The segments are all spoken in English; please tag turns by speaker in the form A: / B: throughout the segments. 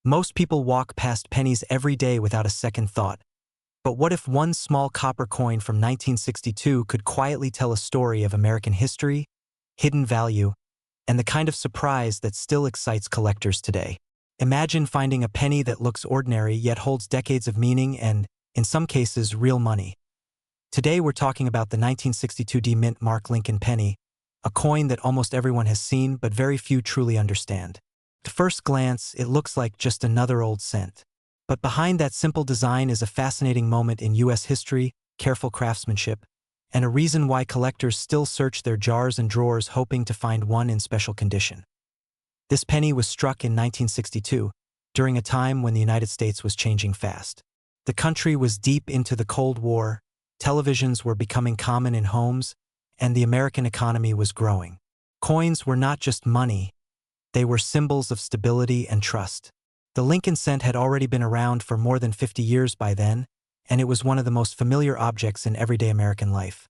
A: Most people walk past pennies every day without a second thought. But what if one small copper coin from 1962 could quietly tell a story of American history, hidden value, and the kind of surprise that still excites collectors today? Imagine finding a penny that looks ordinary yet holds decades of meaning and, in some cases, real money. Today we're talking about the 1962 D Mint Mark Lincoln penny, a coin that almost everyone has seen but very few truly understand. At first glance, it looks like just another old cent. But behind that simple design is a fascinating moment in U.S. history, careful craftsmanship, and a reason why collectors still search their jars and drawers hoping to find one in special condition. This penny was struck in 1962, during a time when the United States was changing fast. The country was deep into the Cold War, televisions were becoming common in homes, and the American economy was growing. Coins were not just money, they were symbols of stability and trust. The Lincoln cent had already been around for more than 50 years by then, and it was one of the most familiar objects in everyday American life.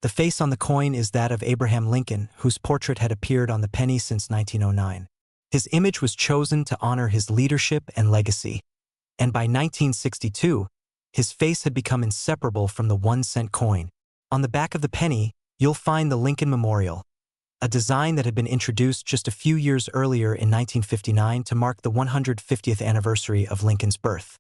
A: The face on the coin is that of Abraham Lincoln, whose portrait had appeared on the penny since 1909. His image was chosen to honor his leadership and legacy, and by 1962, his face had become inseparable from the 1-cent coin. On the back of the penny, you'll find the Lincoln Memorial, a design that had been introduced just a few years earlier in 1959 to mark the 150th anniversary of Lincoln's birth.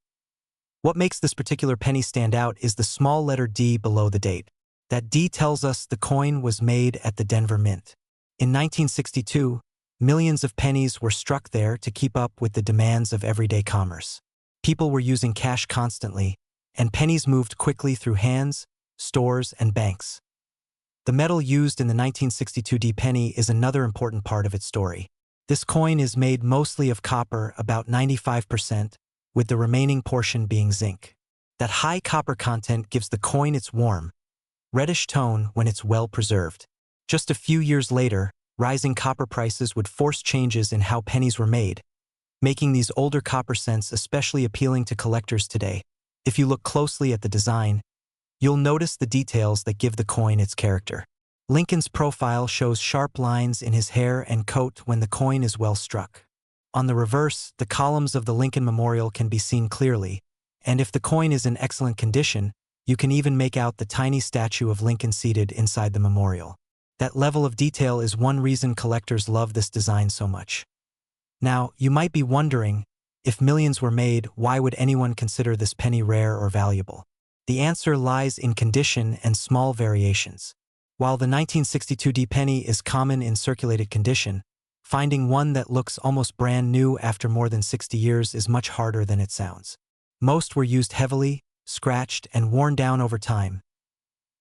A: What makes this particular penny stand out is the small letter D below the date. That D tells us the coin was made at the Denver Mint. In 1962, millions of pennies were struck there to keep up with the demands of everyday commerce. People were using cash constantly, and pennies moved quickly through hands, stores, and banks. The metal used in the 1962 D penny is another important part of its story. This coin is made mostly of copper, about 95%, with the remaining portion being zinc. That high copper content gives the coin its warm, reddish tone when it's well preserved. Just a few years later, rising copper prices would force changes in how pennies were made, making these older copper cents especially appealing to collectors today. If you look closely at the design, you'll notice the details that give the coin its character. Lincoln's profile shows sharp lines in his hair and coat when the coin is well struck. On the reverse, the columns of the Lincoln Memorial can be seen clearly, and if the coin is in excellent condition, you can even make out the tiny statue of Lincoln seated inside the memorial. That level of detail is one reason collectors love this design so much. Now, you might be wondering, if millions were made, why would anyone consider this penny rare or valuable? The answer lies in condition and small variations. While the 1962 D penny is common in circulated condition, finding one that looks almost brand new after more than 60 years is much harder than it sounds. Most were used heavily, scratched, and worn down over time.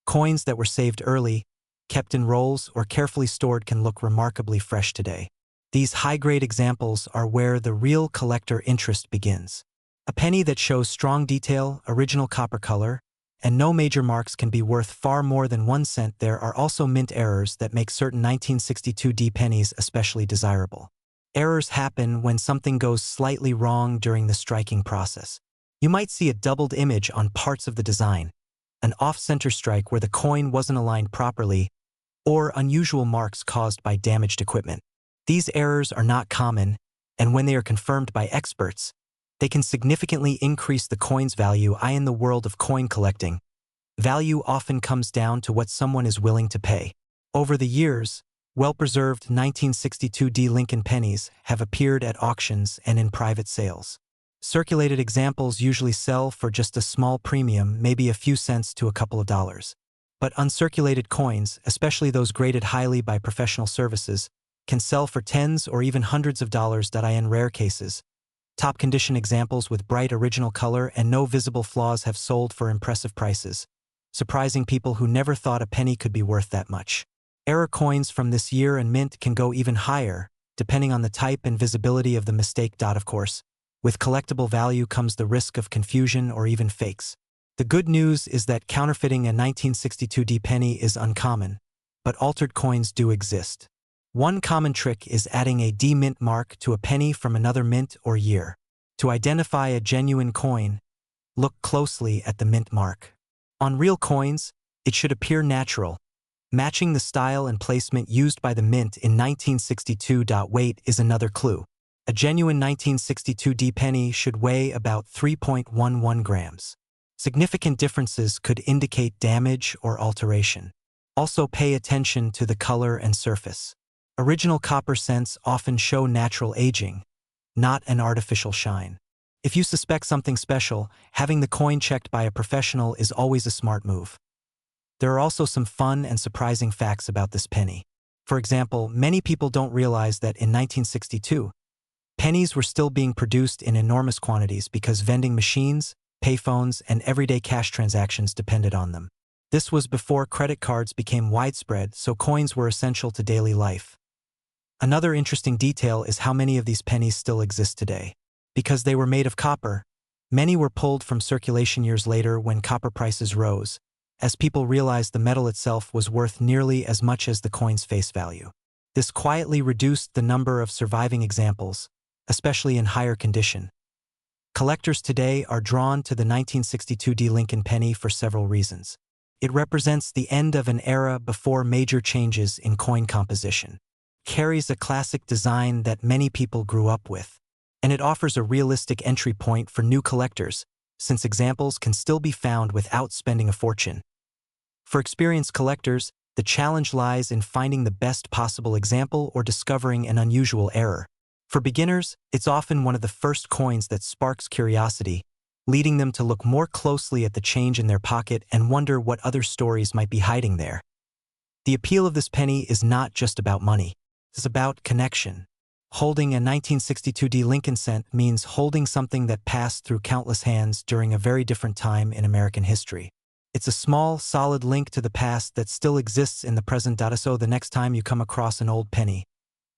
A: Coins that were saved early, kept in rolls, or carefully stored can look remarkably fresh today. These high-grade examples are where the real collector interest begins. A penny that shows strong detail, original copper color, and no major marks can be worth far more than 1 cent. There are also mint errors that make certain 1962 D pennies especially desirable. Errors happen when something goes slightly wrong during the striking process. You might see a doubled image on parts of the design, an off-center strike where the coin wasn't aligned properly, or unusual marks caused by damaged equipment. These errors are not common, and when they are confirmed by experts, they can significantly increase the coin's value. In the world of coin collecting, value often comes down to what someone is willing to pay. Over the years, well-preserved 1962 D Lincoln pennies have appeared at auctions and in private sales. Circulated examples usually sell for just a small premium, maybe a few cents to a couple of dollars. But uncirculated coins, especially those graded highly by professional services, can sell for tens or even hundreds of dollars. In rare cases, top-condition examples with bright original color and no visible flaws have sold for impressive prices, surprising people who never thought a penny could be worth that much. Error coins from this year and mint can go even higher, depending on the type and visibility of the mistake. Of course, with collectible value comes the risk of confusion or even fakes. The good news is that counterfeiting a 1962 D penny is uncommon, but altered coins do exist. One common trick is adding a D mint mark to a penny from another mint or year. To identify a genuine coin, look closely at the mint mark. On real coins, it should appear natural, matching the style and placement used by the mint in 1962. Weight is another clue. A genuine 1962 D penny should weigh about 3.11 grams. Significant differences could indicate damage or alteration. Also pay attention to the color and surface. Original copper cents often show natural aging, not an artificial shine. If you suspect something special, having the coin checked by a professional is always a smart move. There are also some fun and surprising facts about this penny. For example, many people don't realize that in 1962, pennies were still being produced in enormous quantities because vending machines, payphones, and everyday cash transactions depended on them. This was before credit cards became widespread, so coins were essential to daily life. Another interesting detail is how many of these pennies still exist today. Because they were made of copper, many were pulled from circulation years later when copper prices rose, as people realized the metal itself was worth nearly as much as the coin's face value. This quietly reduced the number of surviving examples, especially in higher condition. Collectors today are drawn to the 1962 D Lincoln penny for several reasons. It represents the end of an era before major changes in coin composition, carries a classic design that many people grew up with, and it offers a realistic entry point for new collectors, since examples can still be found without spending a fortune. For experienced collectors, the challenge lies in finding the best possible example or discovering an unusual error. For beginners, it's often one of the first coins that sparks curiosity, leading them to look more closely at the change in their pocket and wonder what other stories might be hiding there. The appeal of this penny is not just about money. It's about connection. Holding a 1962 D Lincoln cent means holding something that passed through countless hands during a very different time in American history. It's a small, solid link to the past that still exists in the present. So the next time you come across an old penny,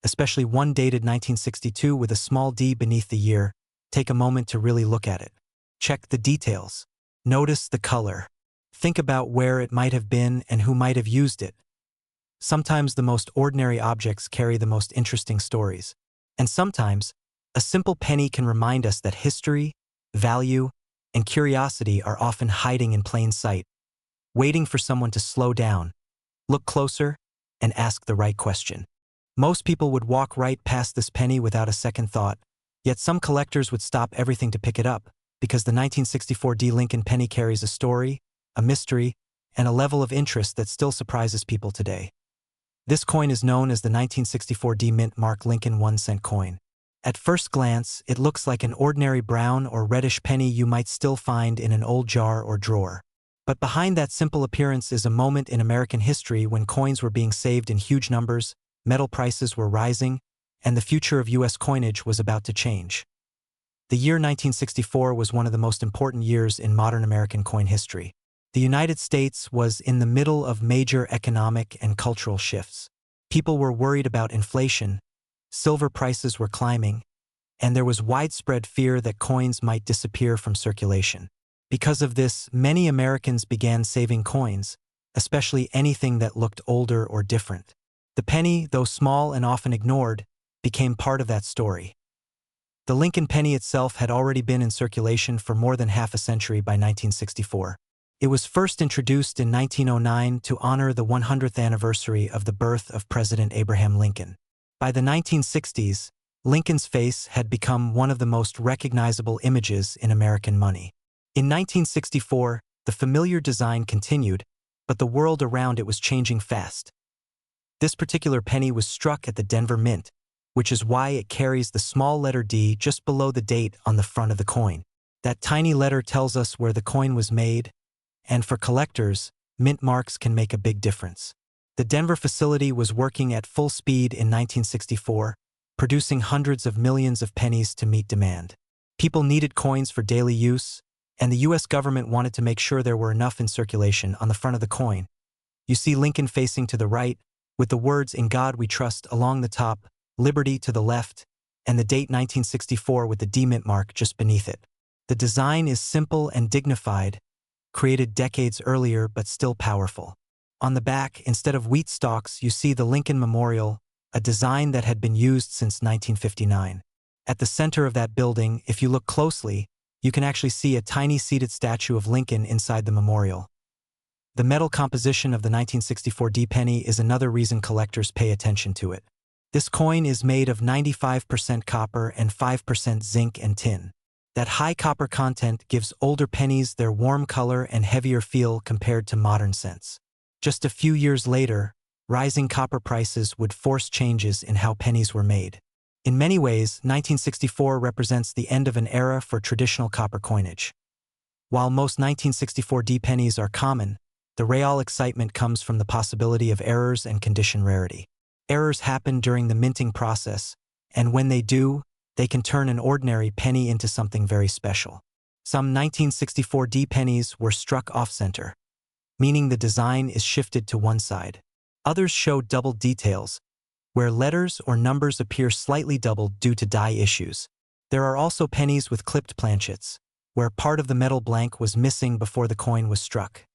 A: especially one dated 1962 with a small D beneath the year, take a moment to really look at it. Check the details. Notice the color. Think about where it might have been and who might have used it. Sometimes the most ordinary objects carry the most interesting stories. And sometimes, a simple penny can remind us that history, value, and curiosity are often hiding in plain sight, waiting for someone to slow down, look closer, and ask the right question. Most people would walk right past this penny without a second thought, yet some collectors would stop everything to pick it up, because the 1964 D Lincoln penny carries a story, a mystery, and a level of interest that still surprises people today. This coin is known as the 1964 D Mint Mark Lincoln 1-cent coin. At first glance, it looks like an ordinary brown or reddish penny you might still find in an old jar or drawer. But behind that simple appearance is a moment in American history when coins were being saved in huge numbers, metal prices were rising, and the future of U.S. coinage was about to change. The year 1964 was one of the most important years in modern American coin history. The United States was in the middle of major economic and cultural shifts. People were worried about inflation, silver prices were climbing, and there was widespread fear that coins might disappear from circulation. Because of this, many Americans began saving coins, especially anything that looked older or different. The penny, though small and often ignored, became part of that story. The Lincoln penny itself had already been in circulation for more than half a century by 1964. It was first introduced in 1909 to honor the 100th anniversary of the birth of President Abraham Lincoln. By the 1960s, Lincoln's face had become one of the most recognizable images in American money. In 1964, the familiar design continued, but the world around it was changing fast. This particular penny was struck at the Denver Mint, which is why it carries the small letter D just below the date on the front of the coin. That tiny letter tells us where the coin was made, and for collectors, mint marks can make a big difference. The Denver facility was working at full speed in 1964, producing hundreds of millions of pennies to meet demand. People needed coins for daily use, and the U.S. government wanted to make sure there were enough in circulation. On the front of the coin, you see Lincoln facing to the right, with the words "In God We Trust" along the top, Liberty to the left, and the date 1964 with the D Mint mark just beneath it. The design is simple and dignified, created decades earlier but still powerful. On the back, instead of wheat stalks, you see the Lincoln Memorial, a design that had been used since 1959. At the center of that building, if you look closely, you can actually see a tiny seated statue of Lincoln inside the memorial. The metal composition of the 1964 D penny is another reason collectors pay attention to it. This coin is made of 95% copper and 5% zinc and tin. That high copper content gives older pennies their warm color and heavier feel compared to modern cents. Just a few years later, rising copper prices would force changes in how pennies were made. In many ways, 1964 represents the end of an era for traditional copper coinage. While most 1964 pennies are common, the real excitement comes from the possibility of errors and condition rarity. Errors happen during the minting process, and when they do, they can turn an ordinary penny into something very special. Some 1964 pennies were struck off-center, meaning the design is shifted to one side. Others show double details, where letters or numbers appear slightly doubled due to die issues. There are also pennies with clipped planchets, where part of the metal blank was missing before the coin was struck.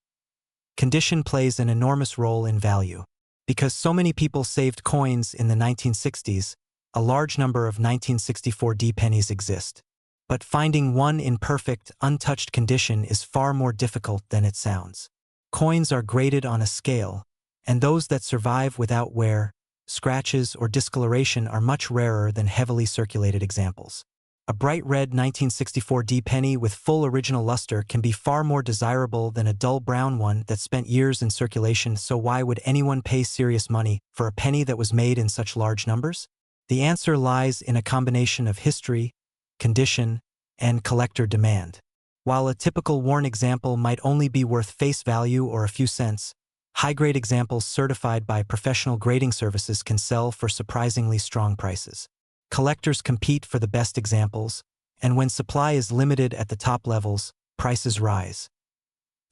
A: Condition plays an enormous role in value. Because so many people saved coins in the 1960s, a large number of 1964 pennies exist. But finding one in perfect, untouched condition is far more difficult than it sounds. Coins are graded on a scale, and those that survive without wear, scratches, or discoloration are much rarer than heavily circulated examples. A bright red 1964 penny with full original luster can be far more desirable than a dull brown one that spent years in circulation, so why would anyone pay serious money for a penny that was made in such large numbers? The answer lies in a combination of history, condition, and collector demand. While a typical worn example might only be worth face value or a few cents, high-grade examples certified by professional grading services can sell for surprisingly strong prices. Collectors compete for the best examples, and when supply is limited at the top levels, prices rise.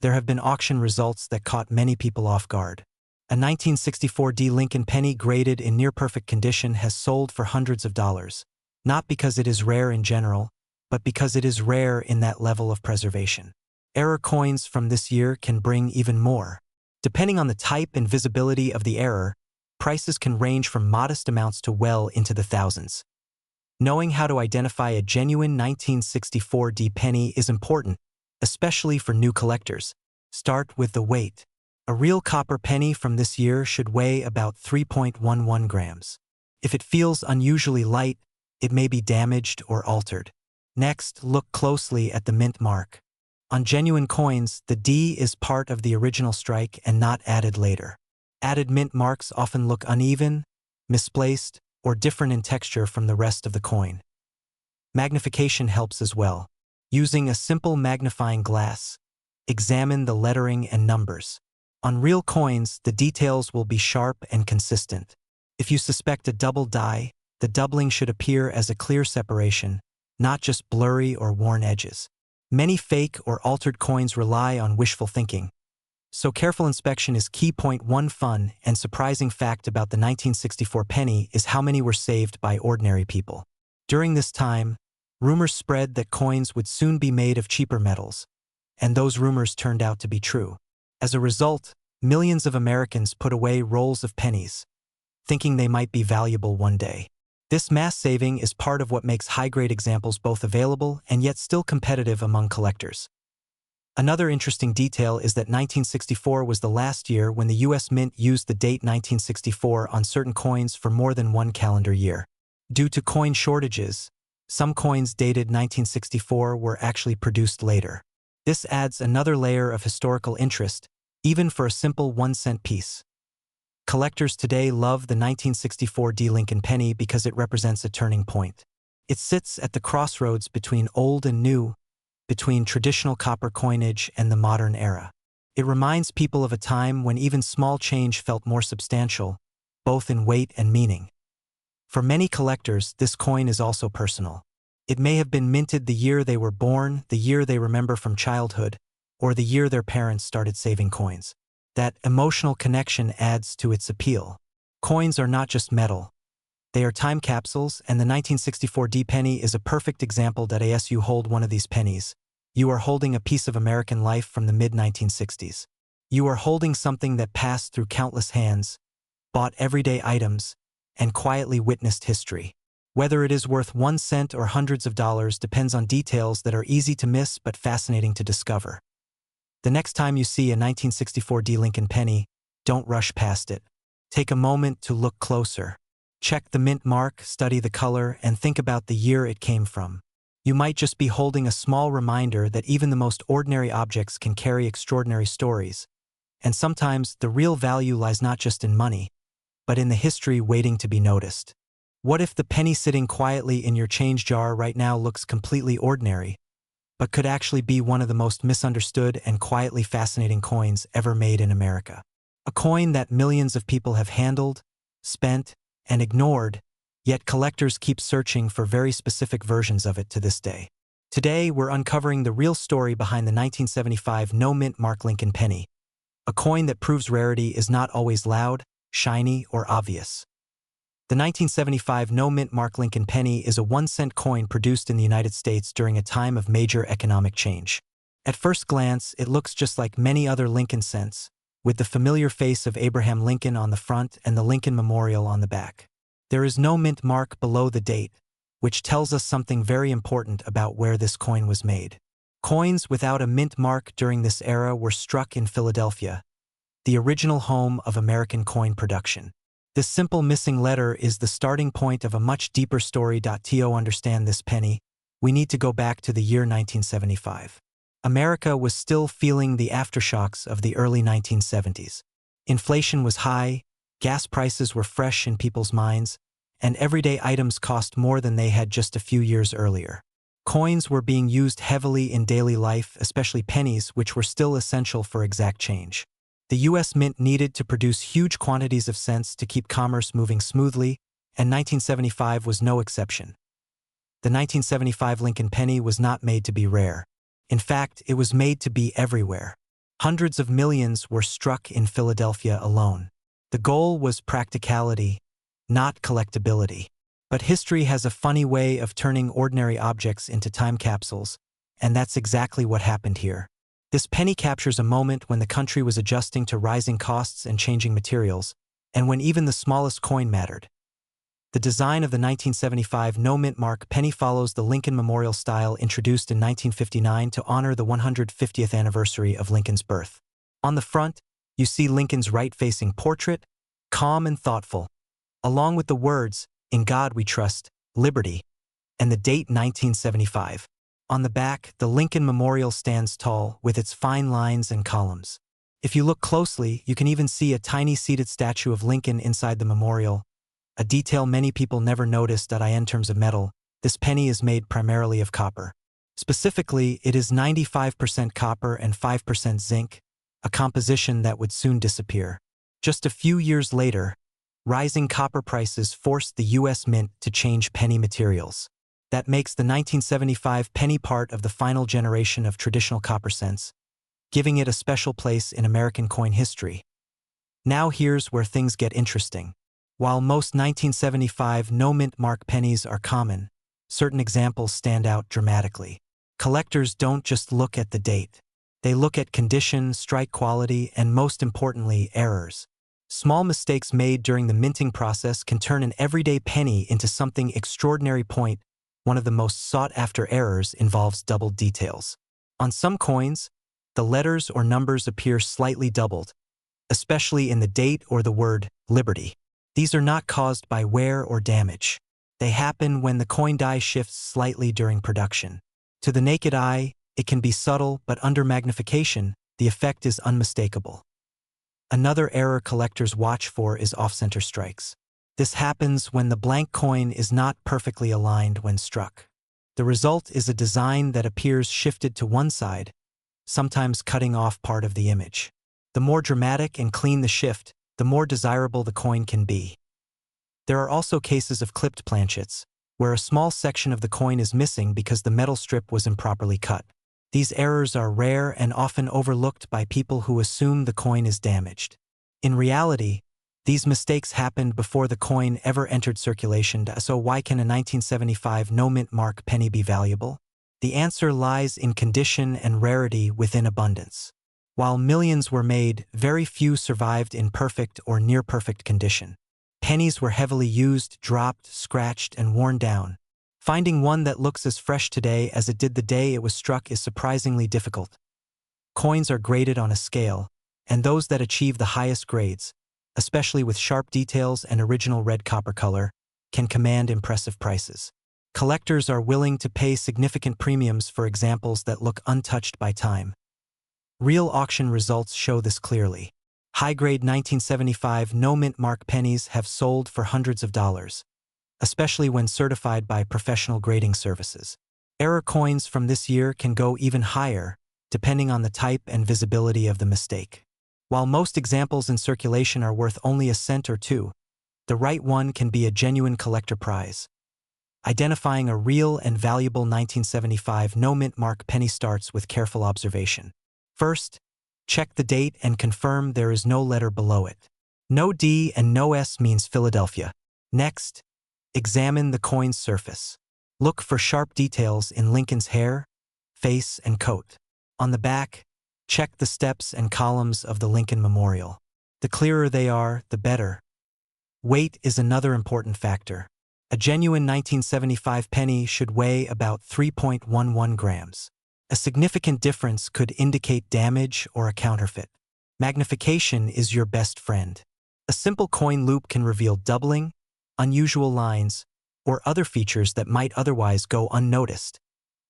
A: There have been auction results that caught many people off guard. A 1964 Lincoln penny graded in near-perfect condition has sold for hundreds of dollars, not because it is rare in general, but because it is rare in that level of preservation. Error coins from this year can bring even more. Depending on the type and visibility of the error, prices can range from modest amounts to well into the thousands. Knowing how to identify a genuine 1964 penny is important, especially for new collectors. Start with the weight. A real copper penny from this year should weigh about 3.11 grams. If it feels unusually light, it may be damaged or altered. Next, look closely at the mint mark. On genuine coins, the D is part of the original strike and not added later. Added mint marks often look uneven, misplaced, or different in texture from the rest of the coin. Magnification helps as well. Using a simple magnifying glass, examine the lettering and numbers. On real coins, the details will be sharp and consistent. If you suspect a double die, the doubling should appear as a clear separation, not just blurry or worn edges. Many fake or altered coins rely on wishful thinking, so careful inspection is key. Point one fun and surprising fact about the 1964 penny is how many were saved by ordinary people. During this time, rumors spread that coins would soon be made of cheaper metals, and those rumors turned out to be true. As a result, millions of Americans put away rolls of pennies, thinking they might be valuable one day. This mass saving is part of what makes high-grade examples both available and yet still competitive among collectors. Another interesting detail is that 1964 was the last year when the U.S. Mint used the date 1964 on certain coins for more than one calendar year. Due to coin shortages, some coins dated 1964 were actually produced later. This adds another layer of historical interest, even for a simple 1-cent piece. Collectors today love the 1964 Lincoln penny because it represents a turning point. It sits at the crossroads between old and new, between traditional copper coinage and the modern era. It reminds people of a time when even small change felt more substantial, both in weight and meaning. For many collectors, this coin is also personal. It may have been minted the year they were born, the year they remember from childhood, or the year their parents started saving coins. That emotional connection adds to its appeal. Coins are not just metal. They are time capsules, and the 1964 penny is a perfect example. As you hold one of these pennies, you are holding a piece of American life from the mid-1960s. You are holding something that passed through countless hands, bought everyday items, and quietly witnessed history. Whether it is worth 1 cent or hundreds of dollars depends on details that are easy to miss but fascinating to discover. The next time you see a 1964 Lincoln penny, don't rush past it. Take a moment to look closer. Check the mint mark, study the color, and think about the year it came from. You might just be holding a small reminder that even the most ordinary objects can carry extraordinary stories. And sometimes the real value lies not just in money, but in the history waiting to be noticed. What if the penny sitting quietly in your change jar right now looks completely ordinary, but could actually be one of the most misunderstood and quietly fascinating coins ever made in America? A coin that millions of people have handled, spent, and ignored, yet collectors keep searching for very specific versions of it to this day. Today, we're uncovering the real story behind the 1975 no-mint mark Lincoln penny, a coin that proves rarity is not always loud, shiny, or obvious. The 1975 no-mint mark Lincoln penny is a 1-cent coin produced in the United States during a time of major economic change. At first glance, it looks just like many other Lincoln cents, with the familiar face of Abraham Lincoln on the front and the Lincoln Memorial on the back. There is no mint mark below the date, which tells us something very important about where this coin was made. Coins without a mint mark during this era were struck in Philadelphia, the original home of American coin production. This simple missing letter is the starting point of a much deeper story. To understand this penny, we need to go back to the year 1975. America was still feeling the aftershocks of the early 1970s. Inflation was high, gas prices were fresh in people's minds, and everyday items cost more than they had just a few years earlier. Coins were being used heavily in daily life, especially pennies, which were still essential for exact change. The U.S. Mint needed to produce huge quantities of cents to keep commerce moving smoothly, and 1975 was no exception. The 1975 Lincoln penny was not made to be rare. In fact, it was made to be everywhere. Hundreds of millions were struck in Philadelphia alone. The goal was practicality, not collectability. But history has a funny way of turning ordinary objects into time capsules, and that's exactly what happened here. This penny captures a moment when the country was adjusting to rising costs and changing materials, and when even the smallest coin mattered. The design of the 1975 no-mint mark penny follows the Lincoln Memorial style introduced in 1959 to honor the 150th anniversary of Lincoln's birth. On the front, you see Lincoln's right-facing portrait, calm and thoughtful, along with the words, "In God we trust, liberty," and the date 1975. On the back, the Lincoln Memorial stands tall with its fine lines and columns. If you look closely, you can even see a tiny seated statue of Lincoln inside the memorial, a detail many people never noticed. In terms of metal, this penny is made primarily of copper. Specifically, it is 95% copper and 5% zinc, a composition that would soon disappear. Just a few years later, rising copper prices forced the U.S. Mint to change penny materials. That makes the 1975 penny part of the final generation of traditional copper cents, giving it a special place in American coin history. Now here's where things get interesting. While most 1975 no-mint mark pennies are common, certain examples stand out dramatically. Collectors don't just look at the date. They look at condition, strike quality, and most importantly, errors. Small mistakes made during the minting process can turn an everyday penny into something extraordinary. One of the most sought-after errors involves doubled details. On some coins, the letters or numbers appear slightly doubled, especially in the date or the word liberty. These are not caused by wear or damage. They happen when the coin die shifts slightly during production. To the naked eye, it can be subtle, but under magnification, the effect is unmistakable. Another error collectors watch for is off-center strikes. This happens when the blank coin is not perfectly aligned when struck. The result is a design that appears shifted to one side, sometimes cutting off part of the image. The more dramatic and clean the shift, the more desirable the coin can be. There are also cases of clipped planchets, where a small section of the coin is missing because the metal strip was improperly cut. These errors are rare and often overlooked by people who assume the coin is damaged. In reality, these mistakes happened before the coin ever entered circulation. So why can a 1975 no-mint mark penny be valuable? The answer lies in condition and rarity within abundance. While millions were made, very few survived in perfect or near-perfect condition. Pennies were heavily used, dropped, scratched, and worn down. Finding one that looks as fresh today as it did the day it was struck is surprisingly difficult. Coins are graded on a scale, and those that achieve the highest grades, especially with sharp details and original red copper color, can command impressive prices. Collectors are willing to pay significant premiums for examples that look untouched by time. Real auction results show this clearly. High-grade 1975 no-mint mark pennies have sold for hundreds of dollars, especially when certified by professional grading services. Error coins from this year can go even higher, depending on the type and visibility of the mistake. While most examples in circulation are worth only a cent or two, the right one can be a genuine collector prize. Identifying a real and valuable 1975 no-mint mark penny starts with careful observation. First, check the date and confirm there is no letter below it. No D and no S means Philadelphia. Next, examine the coin's surface. Look for sharp details in Lincoln's hair, face, and coat. On the back, check the steps and columns of the Lincoln Memorial. The clearer they are, the better. Weight is another important factor. A genuine 1975 penny should weigh about 3.11 grams. A significant difference could indicate damage or a counterfeit. Magnification is your best friend. A simple coin loop can reveal doubling, unusual lines, or other features that might otherwise go unnoticed.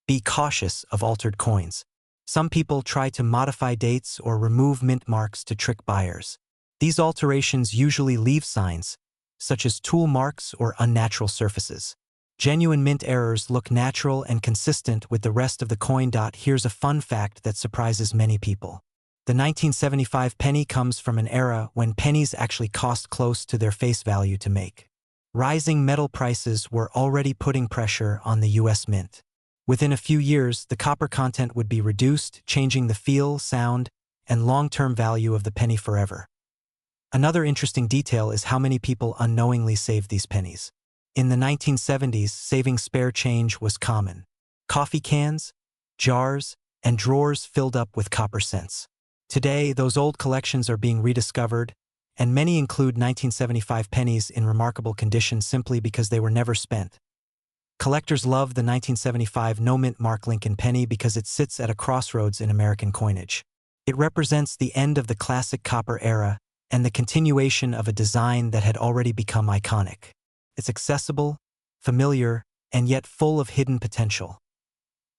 A: Be cautious of altered coins. Some people try to modify dates or remove mint marks to trick buyers. These alterations usually leave signs, such as tool marks or unnatural surfaces. Genuine mint errors look natural and consistent with the rest of the coin. Here's a fun fact that surprises many people. The 1975 penny comes from an era when pennies actually cost close to their face value to make. Rising metal prices were already putting pressure on the U.S. Mint. Within a few years, the copper content would be reduced, changing the feel, sound, and long-term value of the penny forever. Another interesting detail is how many people unknowingly saved these pennies. In the 1970s, saving spare change was common. Coffee cans, jars, and drawers filled up with copper cents. Today, those old collections are being rediscovered, and many include 1975 pennies in remarkable condition simply because they were never spent. Collectors love the 1975 no-mint mark Lincoln penny because it sits at a crossroads in American coinage. It represents the end of the classic copper era and the continuation of a design that had already become iconic. It's accessible, familiar, and yet full of hidden potential.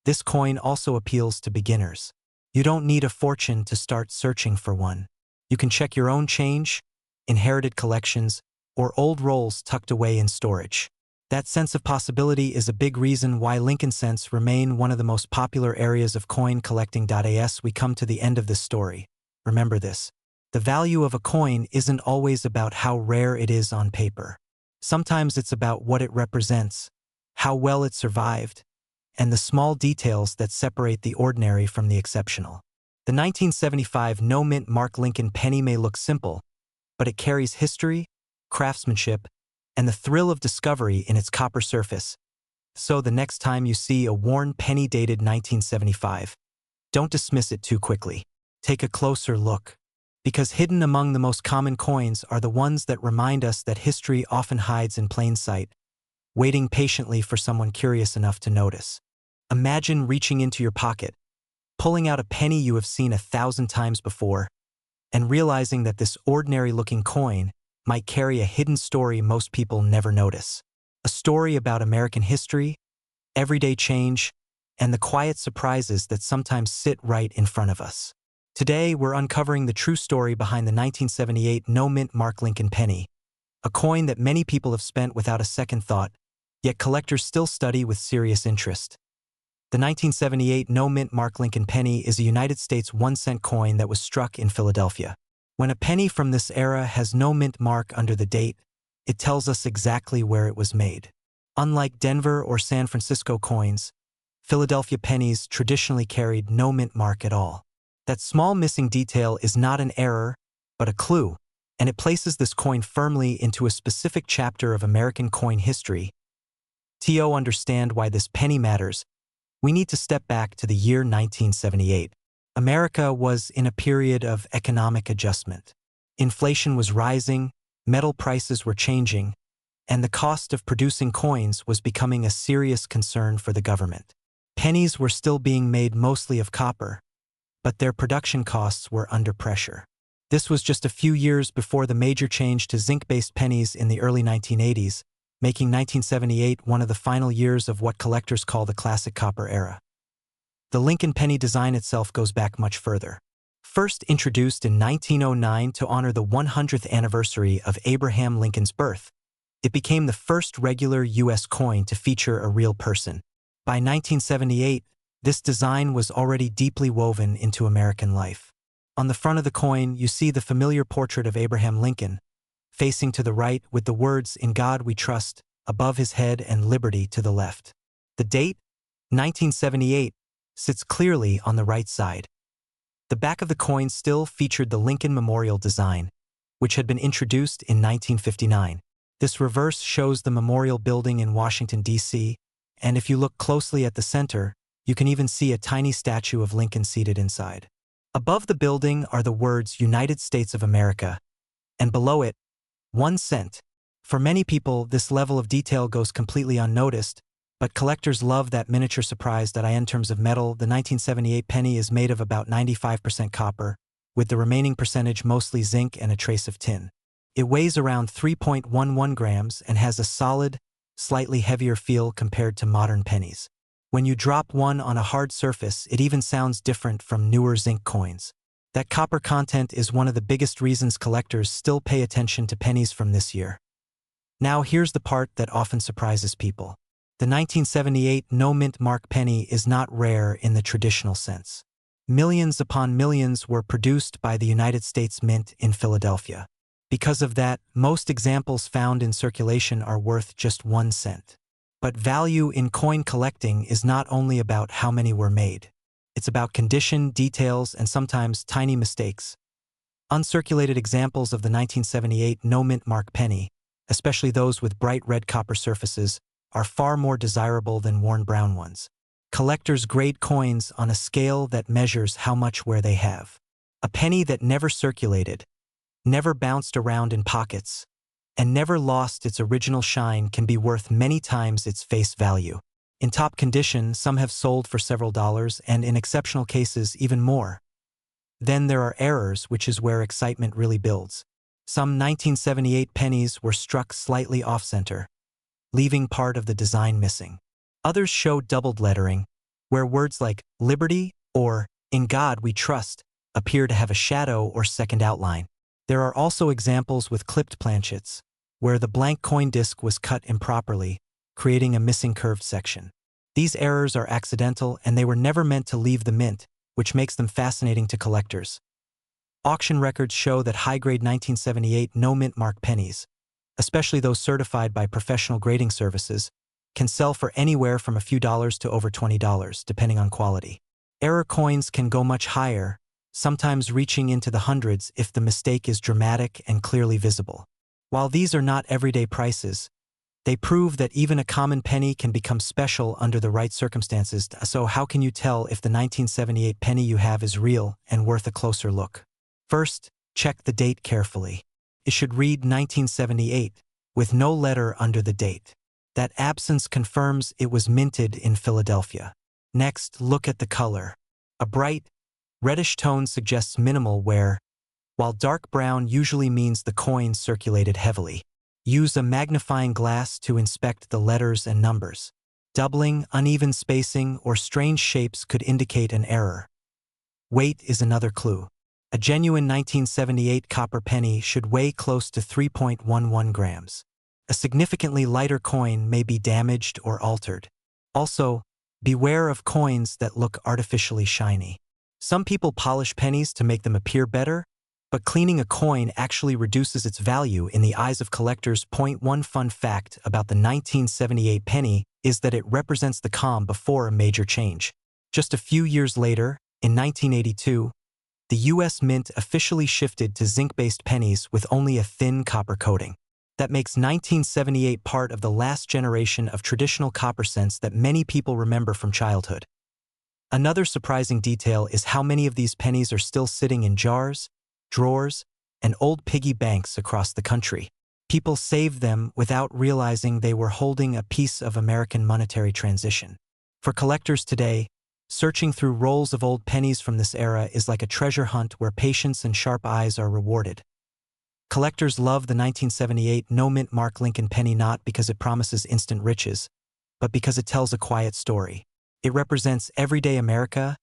A: This coin also appeals to beginners. You don't need a fortune to start searching for one. You can check your own change, inherited collections, or old rolls tucked away in storage. That sense of possibility is a big reason why Lincoln cents remain one of the most popular areas of coin collecting. As we come to the end of this story, remember this: the value of a coin isn't always about how rare it is on paper. Sometimes it's about what it represents, how well it survived, and the small details that separate the ordinary from the exceptional. The 1975 no-mint mark Lincoln penny may look simple, but it carries history, craftsmanship, and the thrill of discovery in its copper surface. So the next time you see a worn penny dated 1975, don't dismiss it too quickly. Take a closer look. Because hidden among the most common coins are the ones that remind us that history often hides in plain sight, waiting patiently for someone curious enough to notice. Imagine reaching into your pocket, pulling out a penny you have seen 1,000 times before, and realizing that this ordinary-looking coin might carry a hidden story most people never notice. A story about American history, everyday change, and the quiet surprises that sometimes sit right in front of us. Today, we're uncovering the true story behind the 1978 no-mint mark Lincoln penny, a coin that many people have spent without a second thought, yet collectors still study with serious interest. The 1978 no-mint mark Lincoln penny is a United States 1-cent coin that was struck in Philadelphia. When a penny from this era has no mint mark under the date, it tells us exactly where it was made. Unlike Denver or San Francisco coins, Philadelphia pennies traditionally carried no mint mark at all. That small missing detail is not an error, but a clue, and it places this coin firmly into a specific chapter of American coin history. To understand why this penny matters, we need to step back to the year 1978. America was in a period of economic adjustment. Inflation was rising, metal prices were changing, and the cost of producing coins was becoming a serious concern for the government. Pennies were still being made mostly of copper, but their production costs were under pressure. This was just a few years before the major change to zinc-based pennies in the early 1980s, making 1978 one of the final years of what collectors call the classic copper era. The Lincoln penny design itself goes back much further. First introduced in 1909 to honor the 100th anniversary of Abraham Lincoln's birth, it became the first regular U.S. coin to feature a real person. By 1978, this design was already deeply woven into American life. On the front of the coin, you see the familiar portrait of Abraham Lincoln, facing to the right with the words, "In God We Trust," above his head and "Liberty" to the left. The date, 1978, sits clearly on the right side. The back of the coin still featured the Lincoln Memorial design, which had been introduced in 1959. This reverse shows the Memorial Building in Washington, D.C., and if you look closely at the center, you can even see a tiny statue of Lincoln seated inside. Above the building are the words United States of America, and below it, 1 cent. For many people, this level of detail goes completely unnoticed, but collectors love that miniature surprise that in terms of metal, the 1978 penny is made of about 95% copper, with the remaining percentage mostly zinc and a trace of tin. It weighs around 3.11 grams and has a solid, slightly heavier feel compared to modern pennies. When you drop one on a hard surface, it even sounds different from newer zinc coins. That copper content is one of the biggest reasons collectors still pay attention to pennies from this year. Now here's the part that often surprises people. The 1978 no-mint mark penny is not rare in the traditional sense. Millions upon millions were produced by the United States Mint in Philadelphia. Because of that, most examples found in circulation are worth just 1 cent. But value in coin collecting is not only about how many were made. It's about condition, details, and sometimes tiny mistakes. Uncirculated examples of the 1978 no-mint mark penny, especially those with bright red copper surfaces, are far more desirable than worn brown ones. Collectors grade coins on a scale that measures how much wear they have. A penny that never circulated, never bounced around in pockets, and never lost its original shine can be worth many times its face value. In top condition, some have sold for several dollars, and in exceptional cases, even more. Then there are errors, which is where excitement really builds. Some 1978 pennies were struck slightly off-center, leaving part of the design missing. Others show doubled lettering, where words like "Liberty" or "In God We Trust" appear to have a shadow or second outline. There are also examples with clipped planchets, where the blank coin disc was cut improperly, creating a missing curved section. These errors are accidental and they were never meant to leave the mint, which makes them fascinating to collectors. Auction records show that high-grade 1978 no-mint mark pennies, especially those certified by professional grading services, can sell for anywhere from a few dollars to over $20, depending on quality. Error coins can go much higher, sometimes reaching into the hundreds if the mistake is dramatic and clearly visible. While these are not everyday prices, they prove that even a common penny can become special under the right circumstances. So how can you tell if the 1978 penny you have is real and worth a closer look? First, check the date carefully. It should read 1978, with no letter under the date. That absence confirms it was minted in Philadelphia. Next, look at the color. A bright, reddish tone suggests minimal wear, while dark brown usually means the coin circulated heavily. Use a magnifying glass to inspect the letters and numbers. Doubling, uneven spacing, or strange shapes could indicate an error. Weight is another clue. A genuine 1978 copper penny should weigh close to 3.11 grams. A significantly lighter coin may be damaged or altered. Also, beware of coins that look artificially shiny. Some people polish pennies to make them appear better, but cleaning a coin actually reduces its value in the eyes of collectors. One fun fact about the 1978 penny is that it represents the calm before a major change. Just a few years later, in 1982, the U.S. Mint officially shifted to zinc-based pennies with only a thin copper coating. That makes 1978 part of the last generation of traditional copper cents that many people remember from childhood. Another surprising detail is how many of these pennies are still sitting in jars, drawers, and old piggy banks across the country. People saved them without realizing they were holding a piece of American monetary transition. For collectors today, Searching through rolls of old pennies from this era is like a treasure hunt where patience and sharp eyes are rewarded. Collectors love the 1978 no-mint mark Lincoln penny not because it promises instant riches, but because it tells a quiet story. It represents everyday America,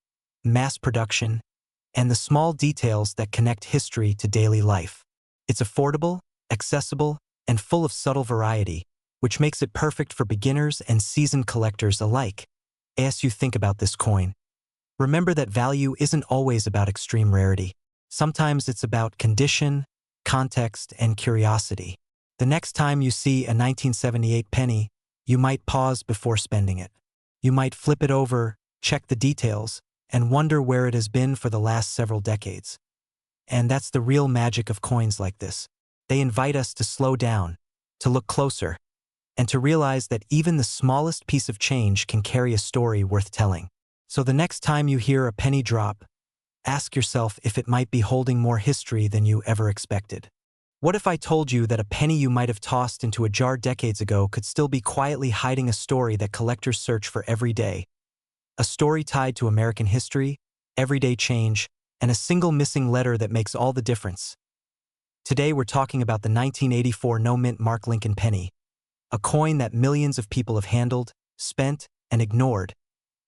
A: mass production, and the small details that connect history to daily life. It's affordable, accessible, and full of subtle variety, which makes it perfect for beginners and seasoned collectors alike. As you think about this coin, remember that value isn't always about extreme rarity. Sometimes it's about condition, context, and curiosity. The next time you see a 1978 penny, you might pause before spending it. You might flip it over, check the details, and wonder where it has been for the last several decades. And that's the real magic of coins like this. They invite us to slow down, to look closer, and to realize that even the smallest piece of change can carry a story worth telling. So the next time you hear a penny drop, ask yourself if it might be holding more history than you ever expected. What if I told you that a penny you might have tossed into a jar decades ago could still be quietly hiding a story that collectors search for every day? A story tied to American history, everyday change, and a single missing letter that makes all the difference. Today we're talking about the 1984 no-mint mark Lincoln penny, a coin that millions of people have handled, spent, and ignored,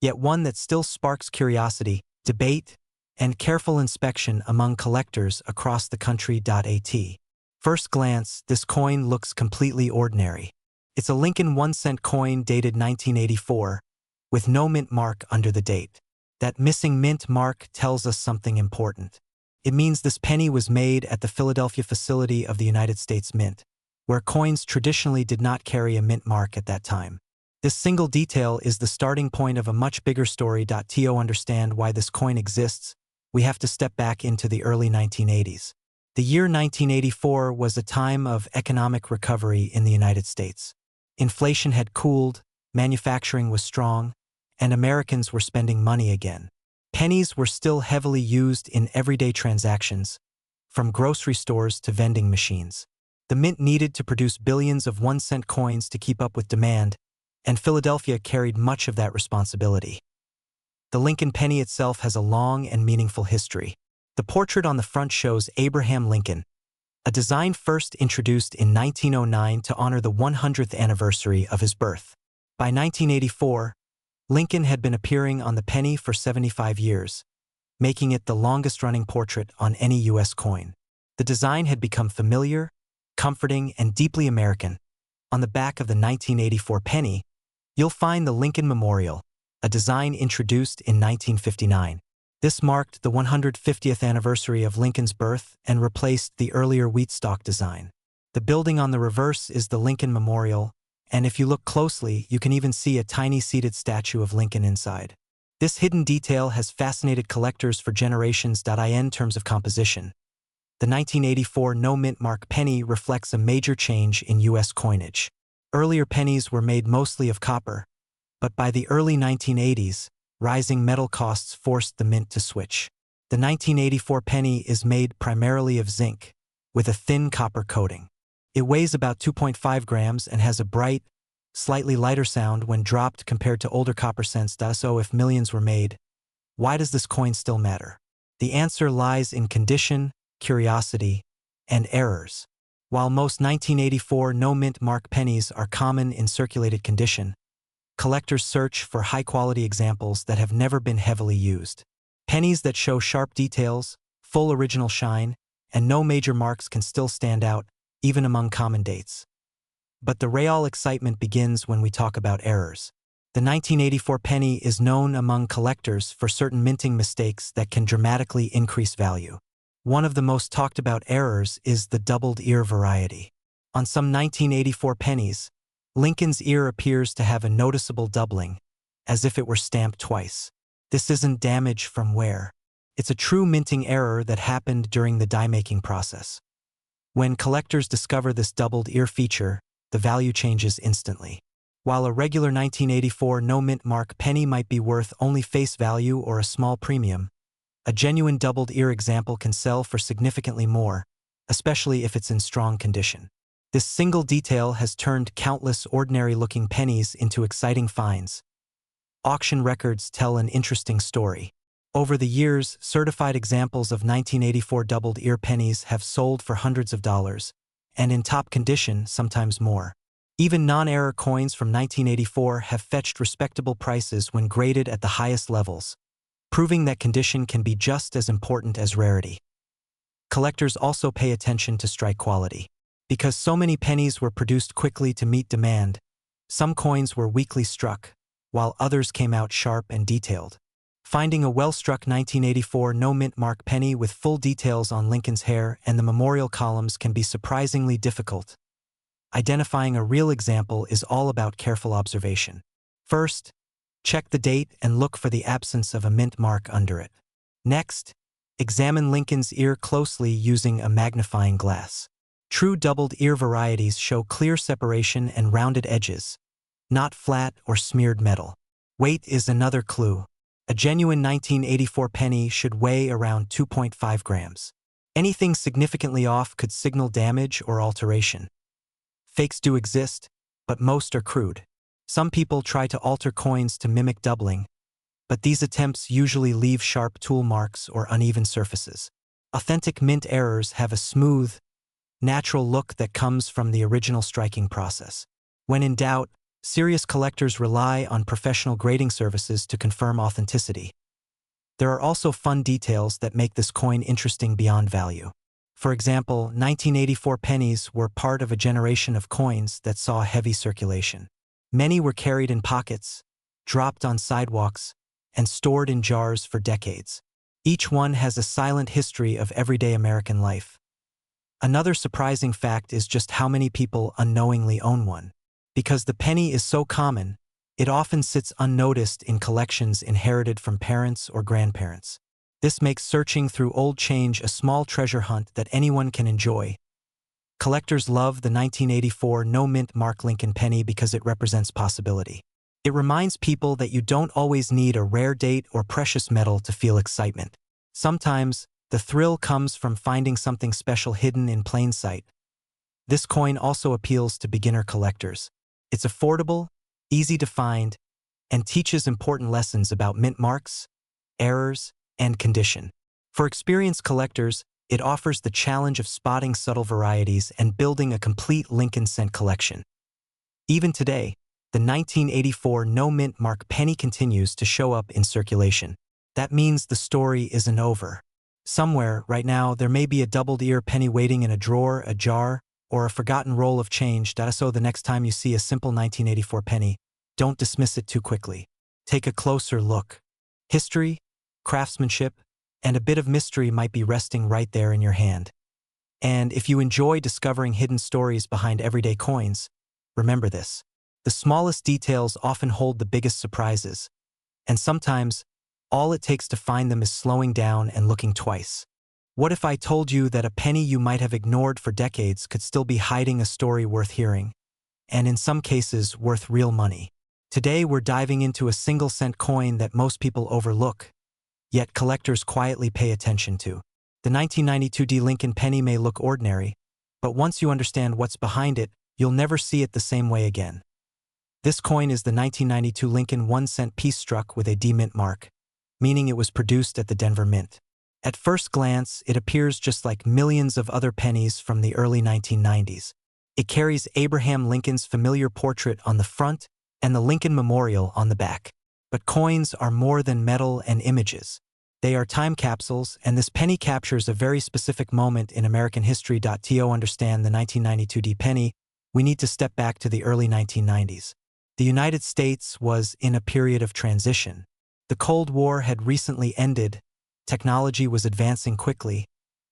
A: yet one that still sparks curiosity, debate, and careful inspection among collectors across the country. At first glance, this coin looks completely ordinary. It's a Lincoln 1-cent coin dated 1984, with no mint mark under the date. That missing mint mark tells us something important. It means this penny was made at the Philadelphia facility of the United States Mint, where coins traditionally did not carry a mint mark at that time. This single detail is the starting point of a much bigger story. To understand why this coin exists, we have to step back into the early 1980s. The year 1984 was a time of economic recovery in the United States. Inflation had cooled, manufacturing was strong, and Americans were spending money again. Pennies were still heavily used in everyday transactions, from grocery stores to vending machines. The mint needed to produce billions of 1-cent coins to keep up with demand, and Philadelphia carried much of that responsibility. The Lincoln penny itself has a long and meaningful history. The portrait on the front shows Abraham Lincoln, a design first introduced in 1909 to honor the 100th anniversary of his birth. By 1984, Lincoln had been appearing on the penny for 75 years, making it the longest-running portrait on any U.S. coin. The design had become familiar, comforting, and deeply American. On the back of the 1984 penny, you'll find the Lincoln Memorial, a design introduced in 1959. This marked the 150th anniversary of Lincoln's birth and replaced the earlier wheat stalk design. The building on the reverse is the Lincoln Memorial, and if you look closely, you can even see a tiny seated statue of Lincoln inside. This hidden detail has fascinated collectors for generations. In terms of composition, the 1984 no-mint mark penny reflects a major change in U.S. coinage. Earlier pennies were made mostly of copper, but by the early 1980s, rising metal costs forced the mint to switch. The 1984 penny is made primarily of zinc, with a thin copper coating. It weighs about 2.5 grams and has a bright, slightly lighter sound when dropped compared to older copper cents. So if millions were made, why does this coin still matter? The answer lies in condition, curiosity, and errors. While most 1984 no-mint mark pennies are common in circulated condition, collectors search for high-quality examples that have never been heavily used. Pennies that show sharp details, full original shine, and no major marks can still stand out, even among common dates. But the real excitement begins when we talk about errors. The 1984 penny is known among collectors for certain minting mistakes that can dramatically increase value. One of the most talked about errors is the doubled ear variety. On some 1984 pennies, Lincoln's ear appears to have a noticeable doubling, as if it were stamped twice. This isn't damage from wear. It's a true minting error that happened during the die-making process. When collectors discover this doubled ear feature, the value changes instantly. While a regular 1984 no-mint mark penny might be worth only face value or a small premium, a genuine doubled ear example can sell for significantly more, especially if it's in strong condition. This single detail has turned countless ordinary-looking pennies into exciting finds. Auction records tell an interesting story. Over the years, certified examples of 1984 doubled-ear pennies have sold for hundreds of dollars, and in top condition, sometimes more. Even non-error coins from 1984 have fetched respectable prices when graded at the highest levels, proving that condition can be just as important as rarity. Collectors also pay attention to strike quality. Because so many pennies were produced quickly to meet demand, some coins were weakly struck, while others came out sharp and detailed. Finding a well-struck 1984 no-mint mark penny with full details on Lincoln's hair and the memorial columns can be surprisingly difficult. Identifying a real example is all about careful observation. First, check the date and look for the absence of a mint mark under it. Next, examine Lincoln's ear closely using a magnifying glass. True doubled ear varieties show clear separation and rounded edges, not flat or smeared metal. Weight is another clue. A genuine 1984 penny should weigh around 2.5 grams. Anything significantly off could signal damage or alteration. Fakes do exist, but most are crude. Some people try to alter coins to mimic doubling, but these attempts usually leave sharp tool marks or uneven surfaces. Authentic mint errors have a smooth, natural look that comes from the original striking process. When in doubt, serious collectors rely on professional grading services to confirm authenticity. There are also fun details that make this coin interesting beyond value. For example, 1984 pennies were part of a generation of coins that saw heavy circulation. Many were carried in pockets, dropped on sidewalks, and stored in jars for decades. Each one has a silent history of everyday American life. Another surprising fact is just how many people unknowingly own one. Because the penny is so common, it often sits unnoticed in collections inherited from parents or grandparents. This makes searching through old change a small treasure hunt that anyone can enjoy. Collectors love the 1984 no-mint mark Lincoln penny because it represents possibility. It reminds people that you don't always need a rare date or precious metal to feel excitement. Sometimes, the thrill comes from finding something special hidden in plain sight. This coin also appeals to beginner collectors. It's affordable, easy to find, and teaches important lessons about mint marks, errors, and condition. For experienced collectors, it offers the challenge of spotting subtle varieties and building a complete Lincoln cent collection. Even today, the 1984 no-mint mark penny continues to show up in circulation. That means the story isn't over. Somewhere, right now, there may be a doubled-ear penny waiting in a drawer, a jar, or a forgotten roll of change. So the next time you see a simple 1984 penny, don't dismiss it too quickly. Take a closer look. History, craftsmanship, and a bit of mystery might be resting right there in your hand. And if you enjoy discovering hidden stories behind everyday coins, remember this. The smallest details often hold the biggest surprises, and sometimes, all it takes to find them is slowing down and looking twice. What if I told you that a penny you might have ignored for decades could still be hiding a story worth hearing, and in some cases worth real money? Today we're diving into a single-cent coin that most people overlook, yet collectors quietly pay attention to. The 1992 D Lincoln penny may look ordinary, but once you understand what's behind it, you'll never see it the same way again. This coin is the 1992 Lincoln 1-cent piece struck with a D mint mark, meaning it was produced at the Denver Mint. At first glance, it appears just like millions of other pennies from the early 1990s. It carries Abraham Lincoln's familiar portrait on the front and the Lincoln Memorial on the back. But coins are more than metal and images. They are time capsules, and this penny captures a very specific moment in American history. To understand the 1992 D penny, we need to step back to the early 1990s. The United States was in a period of transition. The Cold War had recently ended, technology was advancing quickly,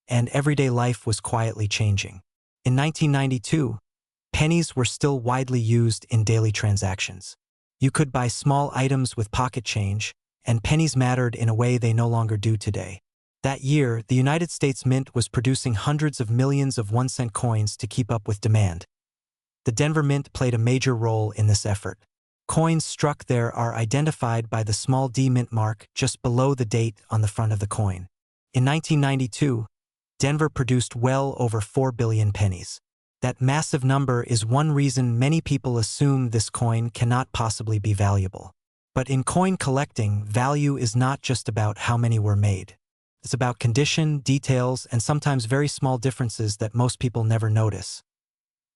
A: and everyday life was quietly changing. In 1992, pennies were still widely used in daily transactions. You could buy small items with pocket change, and pennies mattered in a way they no longer do today. That year, the United States Mint was producing hundreds of millions of 1-cent coins to keep up with demand. The Denver Mint played a major role in this effort. Coins struck there are identified by the small D mint mark just below the date on the front of the coin. In 1992, Denver produced well over 4 billion pennies. That massive number is one reason many people assume this coin cannot possibly be valuable. But in coin collecting, value is not just about how many were made. It's about condition, details, and sometimes very small differences that most people never notice.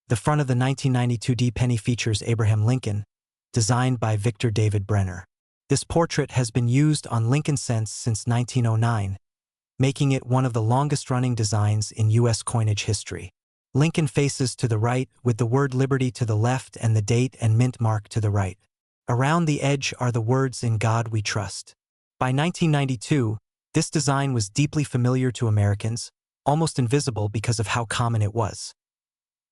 A: The front of the 1992 D penny features Abraham Lincoln, designed by Victor David Brenner. This portrait has been used on Lincoln cents since 1909, making it one of the longest-running designs in U.S. coinage history. Lincoln faces to the right, with the word Liberty to the left and the date and mint mark to the right. Around the edge are the words "In God We Trust." By 1992, this design was deeply familiar to Americans, almost invisible because of how common it was.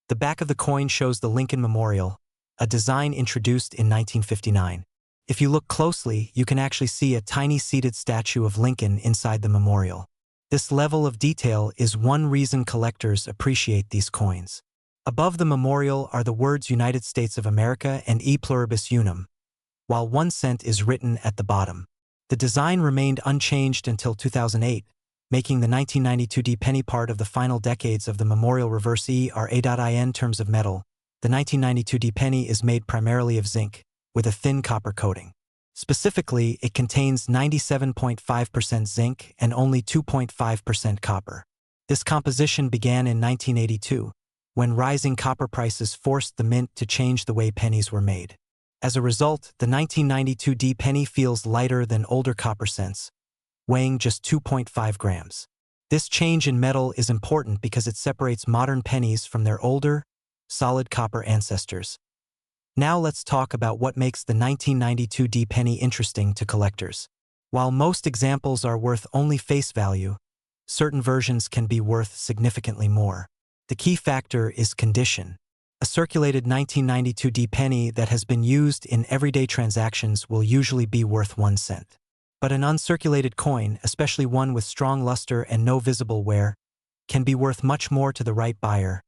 A: The back of the coin shows the Lincoln Memorial, a design introduced in 1959. If you look closely, you can actually see a tiny seated statue of Lincoln inside the memorial. This level of detail is one reason collectors appreciate these coins. Above the memorial are the words United States of America and E pluribus unum, while 1 cent is written at the bottom. The design remained unchanged until 2008, making the 1992 D penny part of the final decades of the memorial. Reverse ERA.IN terms of metal. The 1992 D penny is made primarily of zinc, with a thin copper coating. Specifically, it contains 97.5% zinc and only 2.5% copper. This composition began in 1982, when rising copper prices forced the mint to change the way pennies were made. As a result, the 1992 D penny feels lighter than older copper cents, weighing just 2.5 grams. This change in metal is important because it separates modern pennies from their older, solid copper ancestors. Now let's talk about what makes the 1992 D penny interesting to collectors. While most examples are worth only face value, certain versions can be worth significantly more. The key factor is condition. A circulated 1992 D penny that has been used in everyday transactions will usually be worth 1 cent. But an uncirculated coin, especially one with strong luster and no visible wear, can be worth much more to the right buyer.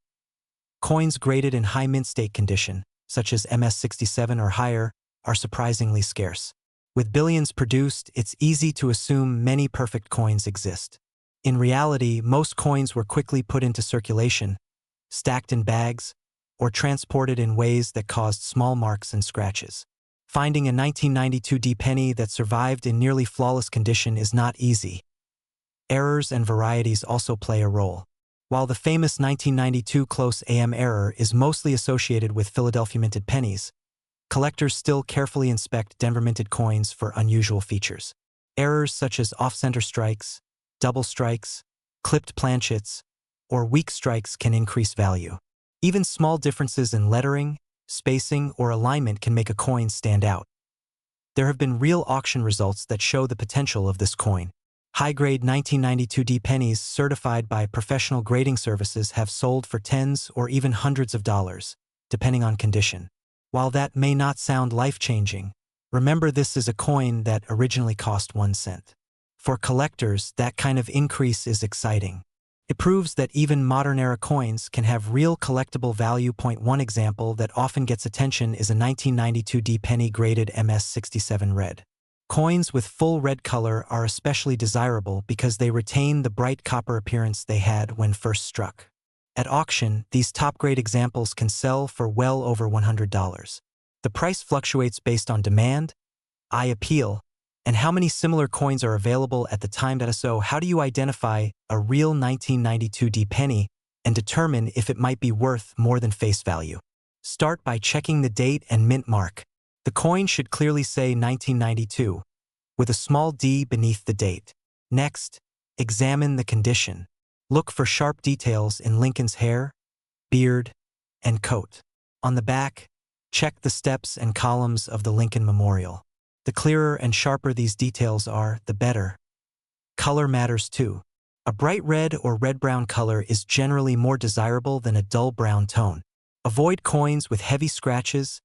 A: Coins graded in high mint state condition, such as MS-67 or higher, are surprisingly scarce. With billions produced, it's easy to assume many perfect coins exist. In reality, most coins were quickly put into circulation, stacked in bags, or transported in ways that caused small marks and scratches. Finding a 1992 D penny that survived in nearly flawless condition is not easy. Errors and varieties also play a role. While the famous 1992 close AM error is mostly associated with Philadelphia minted pennies, collectors still carefully inspect Denver minted coins for unusual features. Errors such as off-center strikes, double strikes, clipped planchets, or weak strikes can increase value. Even small differences in lettering, spacing, or alignment can make a coin stand out. There have been real auction results that show the potential of this coin. High-grade 1992 D pennies certified by professional grading services have sold for tens or even hundreds of dollars, depending on condition. While that may not sound life-changing, remember this is a coin that originally cost 1 cent. For collectors, that kind of increase is exciting. It proves that even modern-era coins can have real collectible value. One example that often gets attention is a 1992 D penny graded MS-67 red. Coins with full red color are especially desirable because they retain the bright copper appearance they had when first struck. At auction, these top-grade examples can sell for well over $100. The price fluctuates based on demand, eye appeal, and how many similar coins are available at the time. So how do you identify a real 1992 D penny and determine if it might be worth more than face value? Start by checking the date and mint mark. The coin should clearly say 1992, with a small d beneath the date. Next, examine the condition. Look for sharp details in Lincoln's hair, beard, and coat. On the back, check the steps and columns of the Lincoln Memorial. The clearer and sharper these details are, the better. Color matters too. A bright red or red-brown color is generally more desirable than a dull brown tone. Avoid coins with heavy scratches,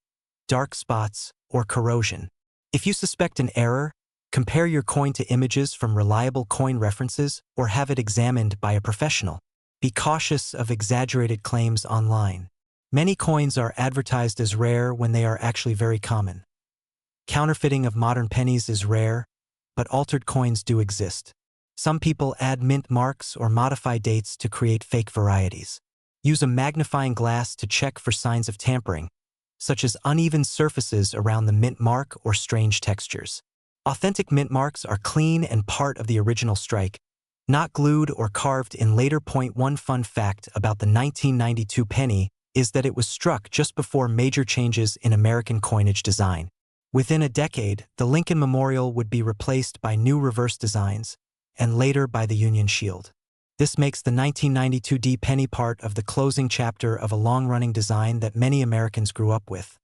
A: dark spots, or corrosion. If you suspect an error, compare your coin to images from reliable coin references or have it examined by a professional. Be cautious of exaggerated claims online. Many coins are advertised as rare when they are actually very common. Counterfeiting of modern pennies is rare, but altered coins do exist. Some people add mint marks or modify dates to create fake varieties. Use a magnifying glass to check for signs of tampering, such as uneven surfaces around the mint mark or strange textures. Authentic mint marks are clean and part of the original strike, not glued or carved in later. One fun fact about the 1992 penny is that it was struck just before major changes in American coinage design. Within a decade, the Lincoln Memorial would be replaced by new reverse designs, and later by the Union Shield. This makes the 1992 D penny part of the closing chapter of a long-running design that many Americans grew up with.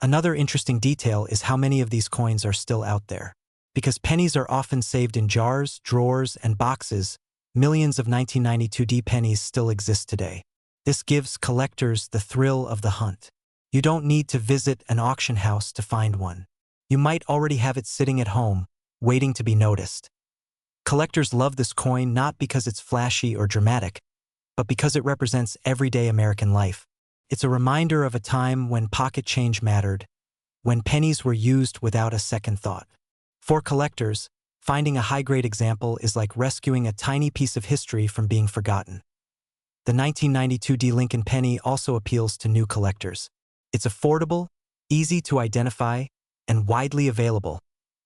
A: Another interesting detail is how many of these coins are still out there. Because pennies are often saved in jars, drawers, and boxes, millions of 1992 D pennies still exist today. This gives collectors the thrill of the hunt. You don't need to visit an auction house to find one. You might already have it sitting at home, waiting to be noticed. Collectors love this coin not because it's flashy or dramatic, but because it represents everyday American life. It's a reminder of a time when pocket change mattered, when pennies were used without a second thought. For collectors, finding a high-grade example is like rescuing a tiny piece of history from being forgotten. The 1992 D Lincoln penny also appeals to new collectors. It's affordable, easy to identify, and widely available,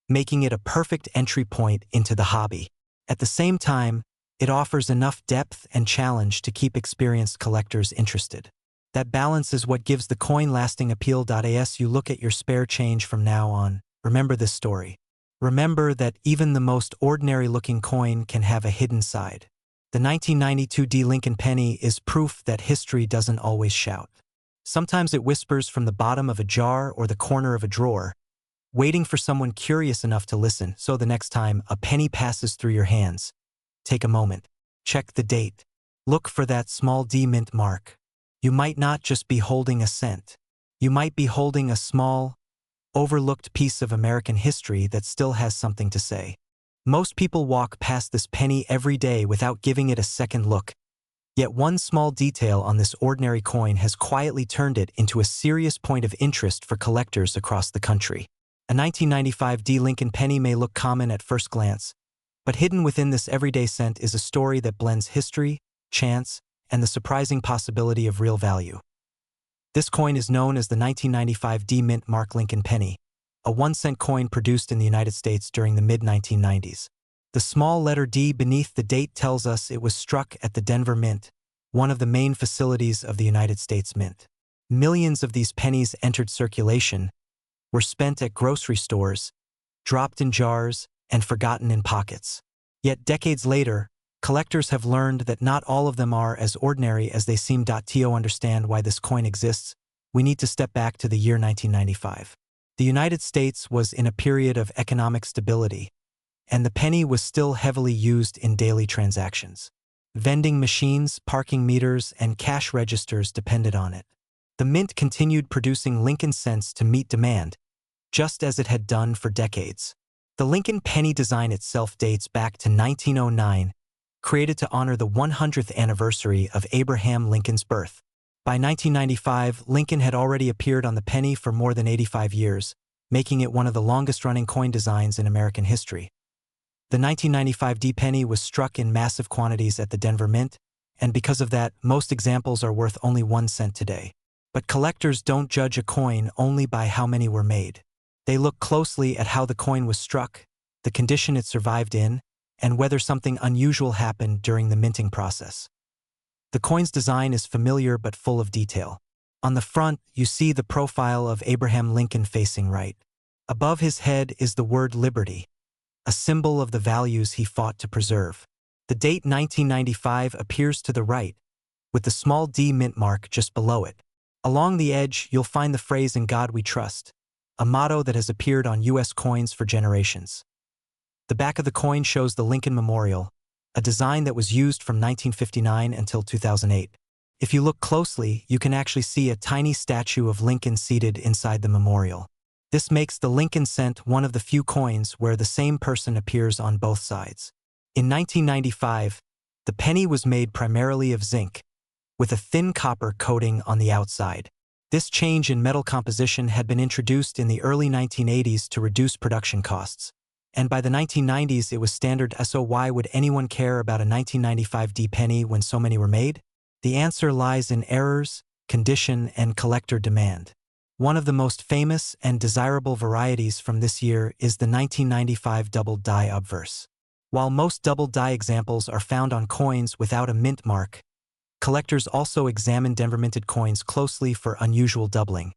A: making it a perfect entry point into the hobby. At the same time, it offers enough depth and challenge to keep experienced collectors interested. That balance is what gives the coin lasting appeal. As you look at your spare change from now on, remember this story. Remember that even the most ordinary-looking coin can have a hidden side. The 1992 D Lincoln penny is proof that history doesn't always shout. Sometimes it whispers from the bottom of a jar or the corner of a drawer, waiting for someone curious enough to listen. So the next time a penny passes through your hands, take a moment, check the date, look for that small D mint mark. You might not just be holding a cent. You might be holding a small, overlooked piece of American history that still has something to say. Most people walk past this penny every day without giving it a second look. Yet one small detail on this ordinary coin has quietly turned it into a serious point of interest for collectors across the country. A 1995 D Lincoln penny may look common at first glance, but hidden within this everyday cent is a story that blends history, chance, and the surprising possibility of real value. This coin is known as the 1995 D Mint Mark Lincoln penny, a 1-cent coin produced in the United States during the mid-1990s. The small letter D beneath the date tells us it was struck at the Denver Mint, one of the main facilities of the United States Mint. Millions of these pennies entered circulation, were spent at grocery stores, dropped in jars, and forgotten in pockets. Yet decades later, collectors have learned that not all of them are as ordinary as they seem. To understand why this coin exists, we need to step back to the year 1995. The United States was in a period of economic stability, and the penny was still heavily used in daily transactions. Vending machines, parking meters, and cash registers depended on it. The mint continued producing Lincoln cents to meet demand, just as it had done for decades. The Lincoln penny design itself dates back to 1909, created to honor the 100th anniversary of Abraham Lincoln's birth. By 1995, Lincoln had already appeared on the penny for more than 85 years, making it one of the longest-running coin designs in American history. The 1995 D penny was struck in massive quantities at the Denver Mint, and because of that, most examples are worth only 1 cent today. But collectors don't judge a coin only by how many were made. They look closely at how the coin was struck, the condition it survived in, and whether something unusual happened during the minting process. The coin's design is familiar but full of detail. On the front, you see the profile of Abraham Lincoln facing right. Above his head is the word liberty, a symbol of the values he fought to preserve. The date 1995 appears to the right, with the small D mint mark just below it. Along the edge, you'll find the phrase "In God We Trust," a motto that has appeared on U.S. coins for generations. The back of the coin shows the Lincoln Memorial, a design that was used from 1959 until 2008. If you look closely, you can actually see a tiny statue of Lincoln seated inside the memorial. This makes the Lincoln cent one of the few coins where the same person appears on both sides. In 1995, the penny was made primarily of zinc, with a thin copper coating on the outside. This change in metal composition had been introduced in the early 1980s to reduce production costs. And by the 1990s, it was standard. So why would anyone care about a 1995 D penny when so many were made? The answer lies in errors, condition, and collector demand. One of the most famous and desirable varieties from this year is the 1995 double die obverse. While most double die examples are found on coins without a mint mark, collectors also examine Denver-minted coins closely for unusual doubling,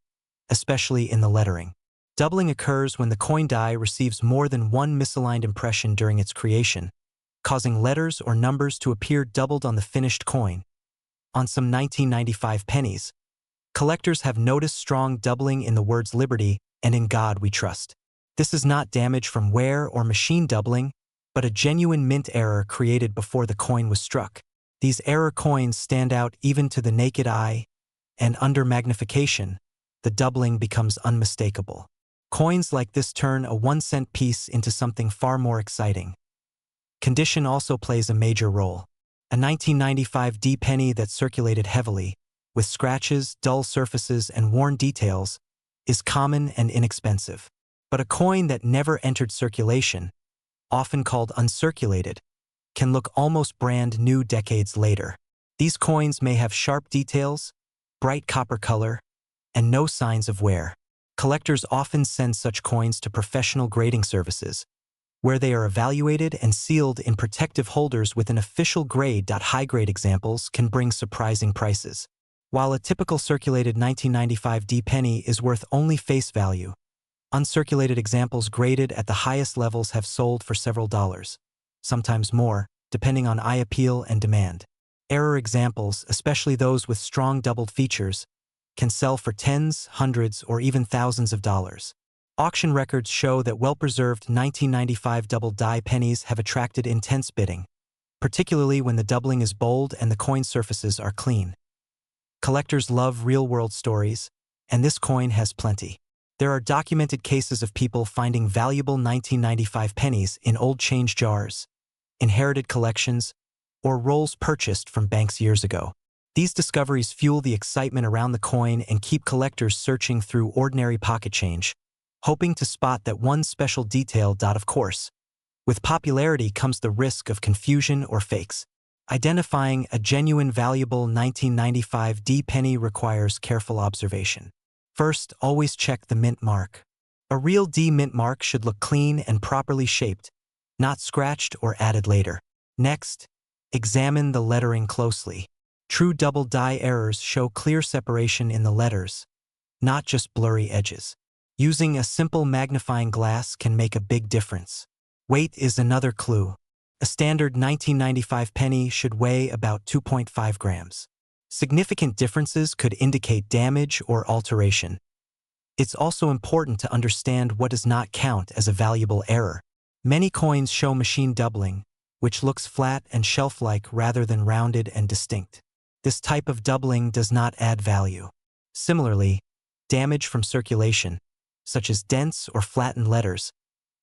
A: especially in the lettering. Doubling occurs when the coin die receives more than one misaligned impression during its creation, causing letters or numbers to appear doubled on the finished coin. On some 1995 pennies, collectors have noticed strong doubling in the words Liberty and In God We Trust. This is not damage from wear or machine doubling, but a genuine mint error created before the coin was struck. These error coins stand out even to the naked eye, and under magnification, the doubling becomes unmistakable. Coins like this turn a 1-cent piece into something far more exciting. Condition also plays a major role. A 1995 D penny that circulated heavily, with scratches, dull surfaces, and worn details, is common and inexpensive. But a coin that never entered circulation, often called uncirculated, can look almost brand new decades later. These coins may have sharp details, bright copper color, and no signs of wear. Collectors often send such coins to professional grading services, where they are evaluated and sealed in protective holders with an official grade. High-grade examples can bring surprising prices. While a typical circulated 1995 D penny is worth only face value, uncirculated examples graded at the highest levels have sold for several dollars, sometimes more, depending on eye appeal and demand. Error examples, especially those with strong doubled features, can sell for tens, hundreds, or even thousands of dollars. Auction records show that well-preserved 1995 double die pennies have attracted intense bidding, particularly when the doubling is bold and the coin surfaces are clean. Collectors love real-world stories, and this coin has plenty. There are documented cases of people finding valuable 1995 pennies in old change jars, inherited collections, or rolls purchased from banks years ago. These discoveries fuel the excitement around the coin and keep collectors searching through ordinary pocket change, hoping to spot that one special detail. Of course, with popularity comes the risk of confusion or fakes. Identifying a genuine valuable 1995 D penny requires careful observation. First, always check the mint mark. A real D mint mark should look clean and properly shaped, not scratched or added later. Next, examine the lettering closely. True double die errors show clear separation in the letters, not just blurry edges. Using a simple magnifying glass can make a big difference. Weight is another clue. A standard 1995 penny should weigh about 2.5 grams. Significant differences could indicate damage or alteration. It's also important to understand what does not count as a valuable error. Many coins show machine doubling, which looks flat and shelf-like rather than rounded and distinct. This type of doubling does not add value. Similarly, damage from circulation, such as dents or flattened letters,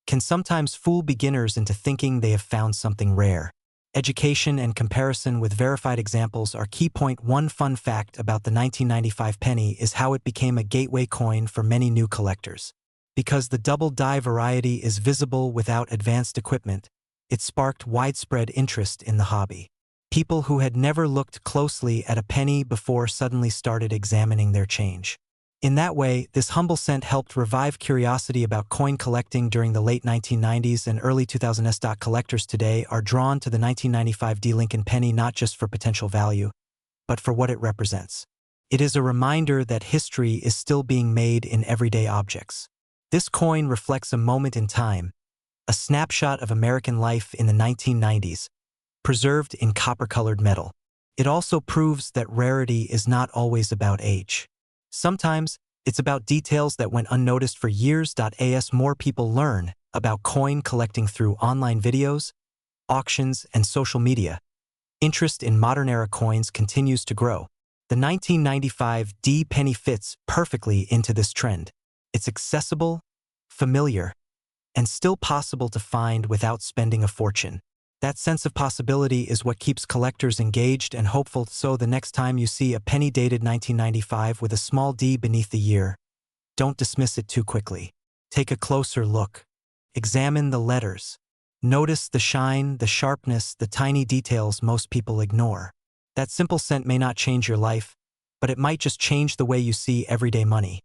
A: can sometimes fool beginners into thinking they have found something rare. Education and comparison with verified examples are key. One fun fact about the 1995 penny is how it became a gateway coin for many new collectors. Because the double die variety is visible without advanced equipment, it sparked widespread interest in the hobby. People who had never looked closely at a penny before suddenly started examining their change. In that way, this humble cent helped revive curiosity about coin collecting during the late 1990s and early 2000s. Collectors today are drawn to the 1995 D Lincoln penny not just for potential value, but for what it represents. It is a reminder that history is still being made in everyday objects. This coin reflects a moment in time, a snapshot of American life in the 1990s, preserved in copper-colored metal. It also proves that rarity is not always about age. Sometimes, it's about details that went unnoticed for years. As more people learn about coin collecting through online videos, auctions, and social media, interest in modern-era coins continues to grow. The 1995 D penny fits perfectly into this trend. It's accessible, familiar, and still possible to find without spending a fortune. That sense of possibility is what keeps collectors engaged and hopeful. So the next time you see a penny dated 1995 with a small D beneath the year, don't dismiss it too quickly. Take a closer look. Examine the letters. Notice the shine, the sharpness, the tiny details most people ignore. That simple cent may not change your life, but it might just change the way you see everyday money.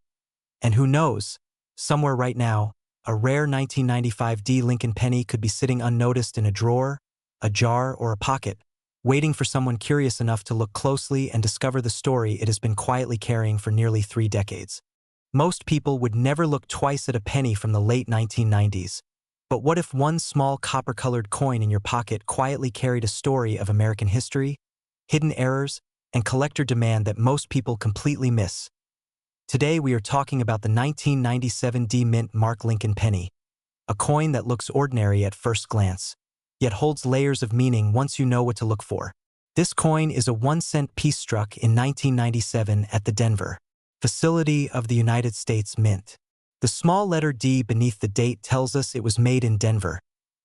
A: And who knows, somewhere right now, a rare 1995 D Lincoln penny could be sitting unnoticed in a drawer, a jar, or a pocket, waiting for someone curious enough to look closely and discover the story it has been quietly carrying for nearly 3 decades. Most people would never look twice at a penny from the late 1990s. But what if one small copper-colored coin in your pocket quietly carried a story of American history, hidden errors, and collector demand that most people completely miss? Today we are talking about the 1997 D Mint Mark Lincoln penny, a coin that looks ordinary at first glance, yet holds layers of meaning once you know what to look for. This coin is a 1-cent piece struck in 1997 at the Denver facility of the United States Mint. The small letter D beneath the date tells us it was made in Denver,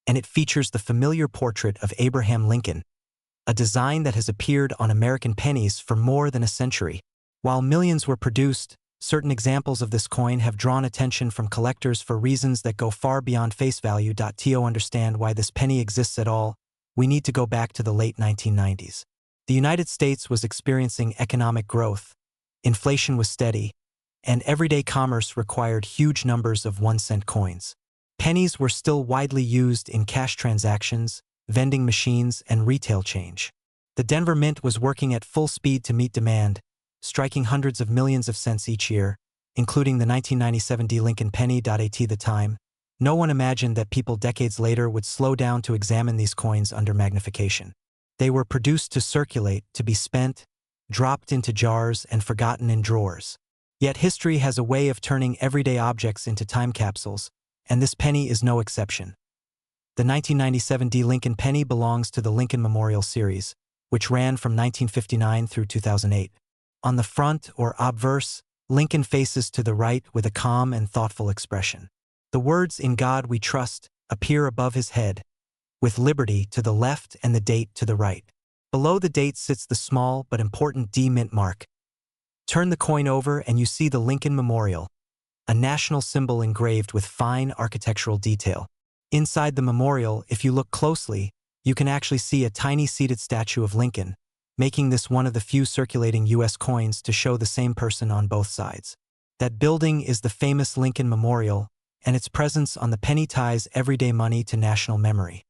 A: and it features the familiar portrait of Abraham Lincoln, a design that has appeared on American pennies for more than a century. While millions were produced, certain examples of this coin have drawn attention from collectors for reasons that go far beyond face value. To understand why this penny exists at all, we need to go back to the late 1990s. The United States was experiencing economic growth, inflation was steady, and everyday commerce required huge numbers of 1-cent coins. Pennies were still widely used in cash transactions, vending machines, and retail change. The Denver Mint was working at full speed to meet demand, striking hundreds of millions of cents each year, including the 1997 D Lincoln penny. At the time, no one imagined that people decades later would slow down to examine these coins under magnification. They were produced to circulate, to be spent, dropped into jars, and forgotten in drawers. Yet history has a way of turning everyday objects into time capsules, and this penny is no exception. The 1997 D Lincoln penny belongs to the Lincoln Memorial series, which ran from 1959 through 2008. On the front, or obverse, Lincoln faces to the right with a calm and thoughtful expression. The words "In God We Trust" appear above his head, with liberty to the left and the date to the right. Below the date sits the small but important D Mint mark. Turn the coin over and you see the Lincoln Memorial, a national symbol engraved with fine architectural detail. Inside the memorial, if you look closely, you can actually see a tiny seated statue of Lincoln, making this one of the few circulating U.S. coins to show the same person on both sides. That building is the famous Lincoln Memorial, and its presence on the penny ties everyday money to national memory.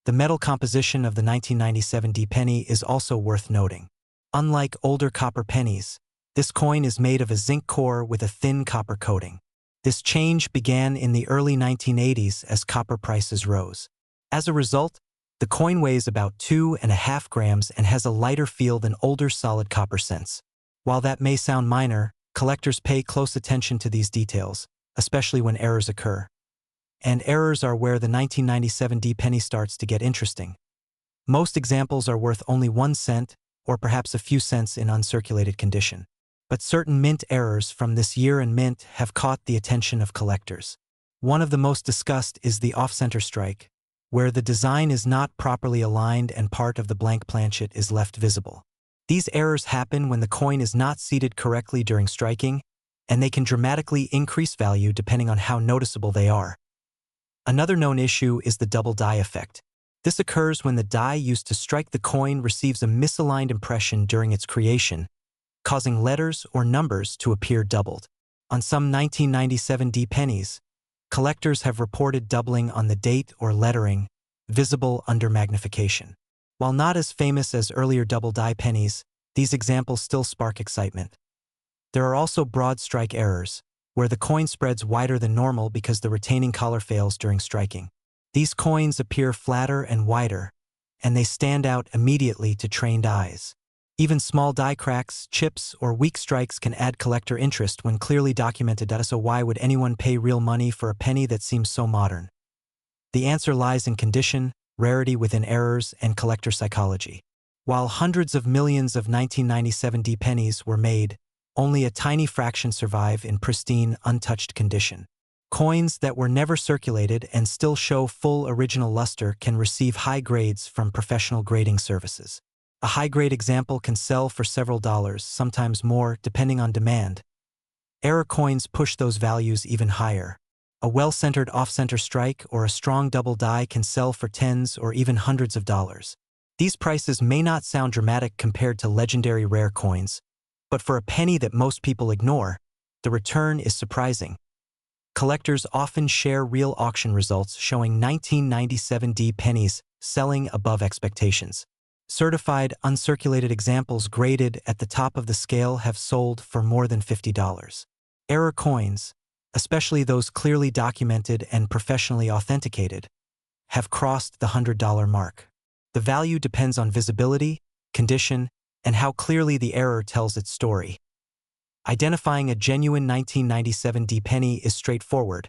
A: The metal composition of the 1997 D penny is also worth noting. Unlike older copper pennies, this coin is made of a zinc core with a thin copper coating. This change began in the early 1980s as copper prices rose. As a result, the coin weighs about 2.5 grams and has a lighter feel than older solid copper cents. While that may sound minor, collectors pay close attention to these details, especially when errors occur. And errors are where the 1997 D penny starts to get interesting. Most examples are worth only 1 cent, or perhaps a few cents in uncirculated condition. But certain mint errors from this year and mint have caught the attention of collectors. One of the most discussed is the off-center strike, where the design is not properly aligned and part of the blank planchet is left visible. These errors happen when the coin is not seated correctly during striking, and they can dramatically increase value depending on how noticeable they are. Another known issue is the double die effect. This occurs when the die used to strike the coin receives a misaligned impression during its creation, causing letters or numbers to appear doubled. On some 1997 D pennies, collectors have reported doubling on the date or lettering, visible under magnification. While not as famous as earlier double die pennies, these examples still spark excitement. There are also broad strike errors, where the coin spreads wider than normal because the retaining collar fails during striking. These coins appear flatter and wider, and they stand out immediately to trained eyes. Even small die cracks, chips, or weak strikes can add collector interest when clearly documented. So why would anyone pay real money for a penny that seems so modern? The answer lies in condition, rarity within errors, and collector psychology. While hundreds of millions of 1997 D pennies were made, only a tiny fraction survive in pristine, untouched condition. Coins that were never circulated and still show full original luster can receive high grades from professional grading services. A high-grade example can sell for several dollars, sometimes more, depending on demand. Error coins push those values even higher. A well-centered off-center strike or a strong double die can sell for tens or even hundreds of dollars. These prices may not sound dramatic compared to legendary rare coins, but for a penny that most people ignore, The return is surprising. Collectors often share real auction results showing 1997 pennies selling above expectations. Certified, uncirculated examples graded at the top of the scale have sold for more than $50. Error coins, especially those clearly documented and professionally authenticated, have crossed the $100 mark. The value depends on visibility, condition, and how clearly the error tells its story. Identifying a genuine 1997 penny is straightforward,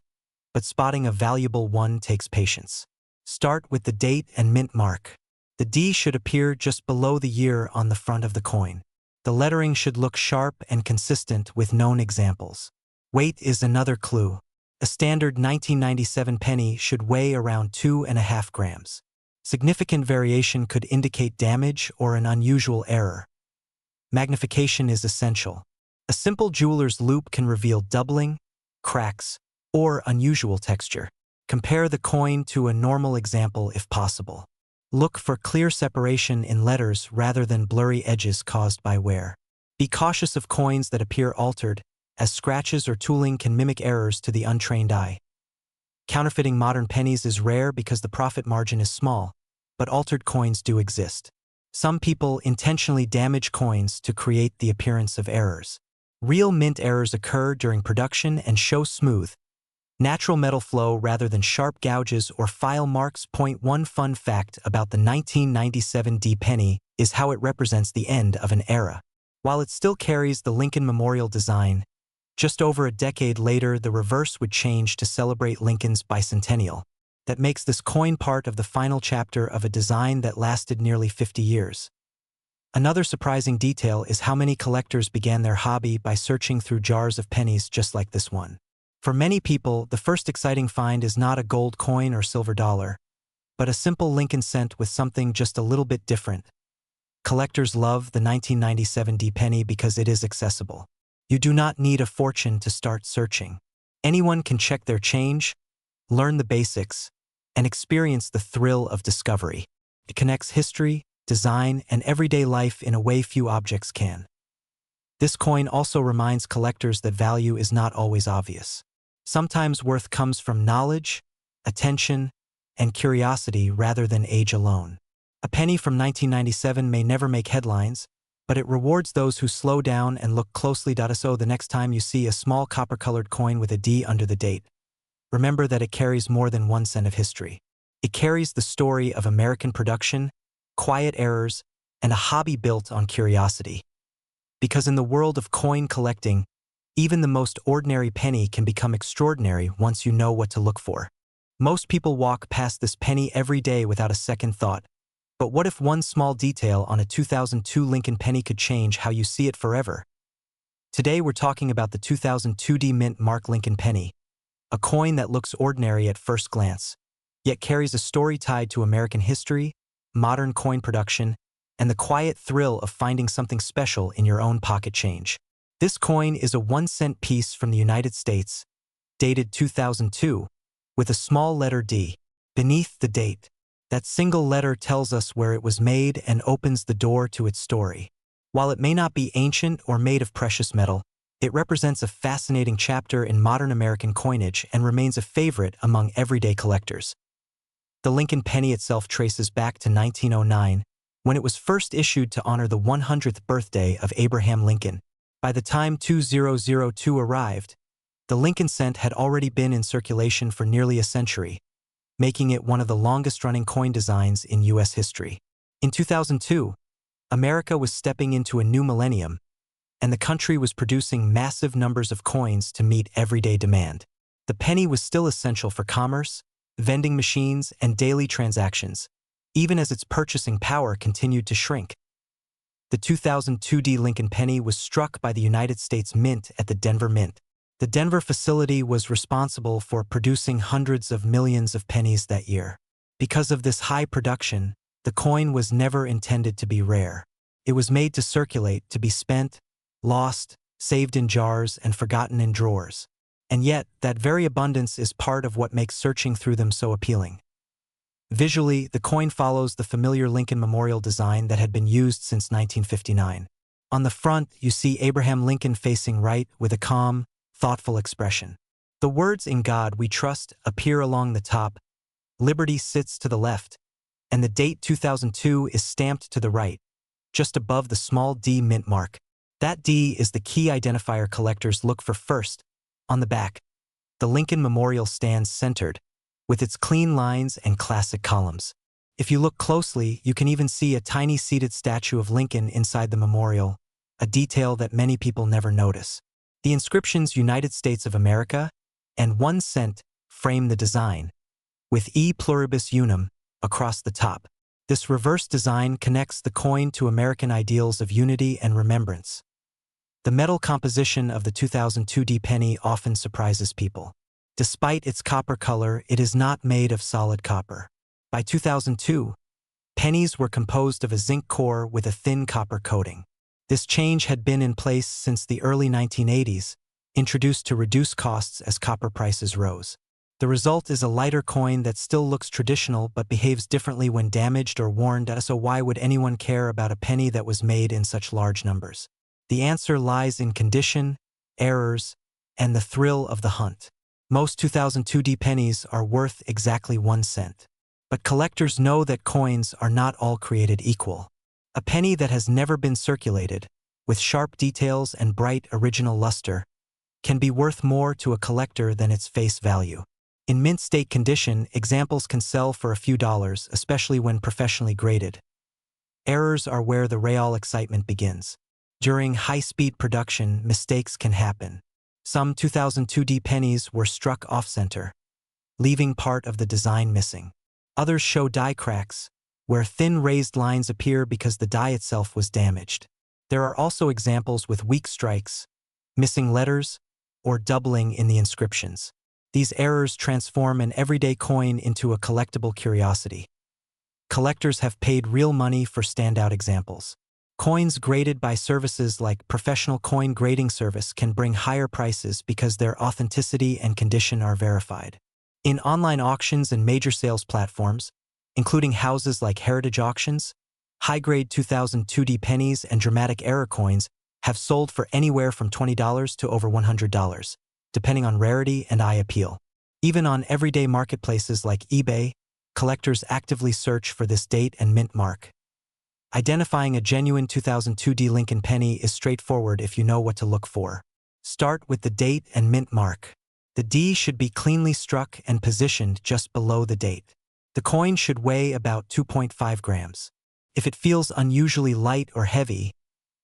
A: but spotting a valuable one takes patience. Start with the date and mint mark. The D should appear just below the year on the front of the coin. The lettering should look sharp and consistent with known examples. Weight is another clue. A standard 1997 penny should weigh around 2.5 grams. Significant variation could indicate damage or an unusual error. Magnification is essential. A simple jeweler's loupe can reveal doubling, cracks, or unusual texture. Compare the coin to a normal example if possible. Look for clear separation in letters rather than blurry edges caused by wear. Be cautious of coins that appear altered, as scratches or tooling can mimic errors to the untrained eye. Counterfeiting modern pennies is rare because the profit margin is small, but altered coins do exist. Some people intentionally damage coins to create the appearance of errors. Real mint errors occur during production and show smooth, natural metal flow rather than sharp gouges or file marks. One fun fact about the 1997 penny is how it represents the end of an era. While it still carries the Lincoln Memorial design, just over a decade later the reverse would change to celebrate Lincoln's bicentennial. That makes this coin part of the final chapter of a design that lasted nearly 50 years. Another surprising detail is how many collectors began their hobby by searching through jars of pennies just like this one. For many people, the first exciting find is not a gold coin or silver dollar, but a simple Lincoln cent with something just a little bit different. Collectors love the 1997 penny because it is accessible. You do not need a fortune to start searching. Anyone can check their change, learn the basics, and experience the thrill of discovery. It connects history, design, and everyday life in a way few objects can. This coin also reminds collectors that value is not always obvious. Sometimes worth comes from knowledge, attention, and curiosity rather than age alone. A penny from 1997 may never make headlines, but it rewards those who slow down and look closely. So the next time you see a small copper-colored coin with a D under the date, remember that it carries more than 1 cent of history. It carries the story of American production, quiet errors, and a hobby built on curiosity. Because in the world of coin collecting, even the most ordinary penny can become extraordinary once you know what to look for. Most people walk past this penny every day without a second thought. But what if one small detail on a 2002 Lincoln penny could change how you see it forever? Today we're talking about the 2002 mint mark Lincoln penny, a coin that looks ordinary at first glance, yet carries a story tied to American history, modern coin production, and the quiet thrill of finding something special in your own pocket change. This coin is a 1-cent piece from the United States, dated 2002, with a small letter D beneath the date. That single letter tells us where it was made and opens the door to its story. While it may not be ancient or made of precious metal, it represents a fascinating chapter in modern American coinage and remains a favorite among everyday collectors. The Lincoln penny itself traces back to 1909, when it was first issued to honor the 100th birthday of Abraham Lincoln. By the time 2002 arrived, the Lincoln cent had already been in circulation for nearly a century, making it one of the longest-running coin designs in U.S. history. In 2002, America was stepping into a new millennium, and the country was producing massive numbers of coins to meet everyday demand. The penny was still essential for commerce, vending machines, and daily transactions, even as its purchasing power continued to shrink. The 2002 Lincoln penny was struck by the United States Mint at the Denver Mint. The Denver facility was responsible for producing hundreds of millions of pennies that year. Because of this high production, the coin was never intended to be rare. It was made to circulate, to be spent, lost, saved in jars, and forgotten in drawers. And yet, that very abundance is part of what makes searching through them so appealing. Visually, the coin follows the familiar Lincoln Memorial design that had been used since 1959. On the front, you see Abraham Lincoln facing right with a calm, thoughtful expression. The words "In God We Trust" appear along the top, Liberty sits to the left, and the date 2002 is stamped to the right, just above the small D mint mark. That D is the key identifier collectors look for first. On the back, the Lincoln Memorial stands centered, with its clean lines and classic columns. If you look closely, you can even see a tiny seated statue of Lincoln inside the memorial, a detail that many people never notice. The inscriptions "United States of America" and 1 cent frame the design, with "E pluribus unum" across the top. This reverse design connects the coin to American ideals of unity and remembrance. The metal composition of the 2002 D penny often surprises people. Despite its copper color, it is not made of solid copper. By 2002, pennies were composed of a zinc core with a thin copper coating. This change had been in place since the early 1980s, introduced to reduce costs as copper prices rose. The result is a lighter coin that still looks traditional but behaves differently when damaged or worn. So why would anyone care about a penny that was made in such large numbers? The answer lies in condition, errors, and the thrill of the hunt. Most 2002 D pennies are worth exactly 1 cent. But collectors know that coins are not all created equal. A penny that has never been circulated, with sharp details and bright original luster, can be worth more to a collector than its face value. In mint state condition, examples can sell for a few dollars, especially when professionally graded. Errors are where the real excitement begins. During high-speed production, mistakes can happen. Some 2002 D pennies were struck off-center, leaving part of the design missing. Others show die cracks, where thin raised lines appear because the die itself was damaged. There are also examples with weak strikes, missing letters, or doubling in the inscriptions. These errors transform an everyday coin into a collectible curiosity. Collectors have paid real money for standout examples. Coins graded by services like Professional Coin Grading Service can bring higher prices because their authenticity and condition are verified. In online auctions and major sales platforms, including houses like Heritage Auctions, high-grade 2002 D pennies and dramatic error coins have sold for anywhere from $20 to over $100, depending on rarity and eye appeal. Even on everyday marketplaces like eBay, collectors actively search for this date and mint mark. Identifying a genuine 2002 D Lincoln penny is straightforward if you know what to look for. Start with the date and mint mark. The D should be cleanly struck and positioned just below the date. The coin should weigh about 2.5 grams. If it feels unusually light or heavy,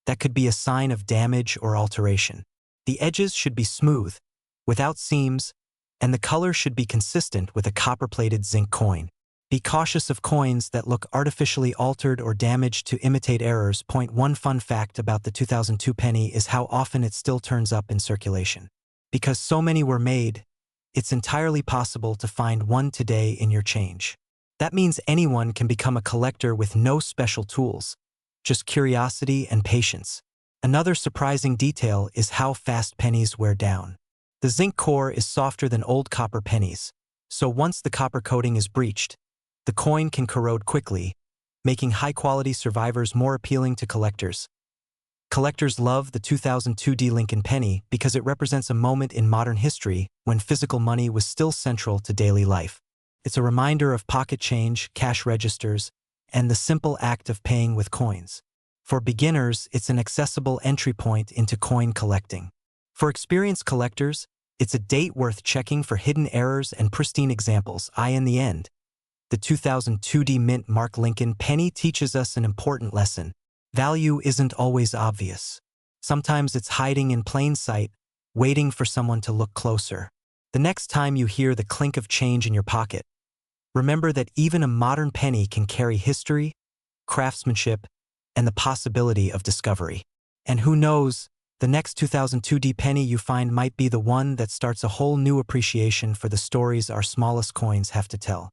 A: that could be a sign of damage or alteration. The edges should be smooth, without seams, and the color should be consistent with a copper-plated zinc coin. Be cautious of coins that look artificially altered or damaged to imitate errors. One fun fact about the 2002 penny is how often it still turns up in circulation. Because so many were made, it's entirely possible to find one today in your change. That means anyone can become a collector with no special tools, just curiosity and patience. Another surprising detail is how fast pennies wear down. The zinc core is softer than old copper pennies, so once the copper coating is breached, the coin can corrode quickly, making high-quality survivors more appealing to collectors. Collectors love the 2002 D Lincoln penny because it represents a moment in modern history when physical money was still central to daily life. It's a reminder of pocket change, cash registers, and the simple act of paying with coins. For beginners, it's an accessible entry point into coin collecting. For experienced collectors, it's a date worth checking for hidden errors and pristine examples. In the end, the 2002 D Mint Mark Lincoln penny teaches us an important lesson. Value isn't always obvious. Sometimes it's hiding in plain sight, waiting for someone to look closer. The next time you hear the clink of change in your pocket, remember that even a modern penny can carry history, craftsmanship, and the possibility of discovery. And who knows, the next 2002 D penny you find might be the one that starts a whole new appreciation for the stories our smallest coins have to tell.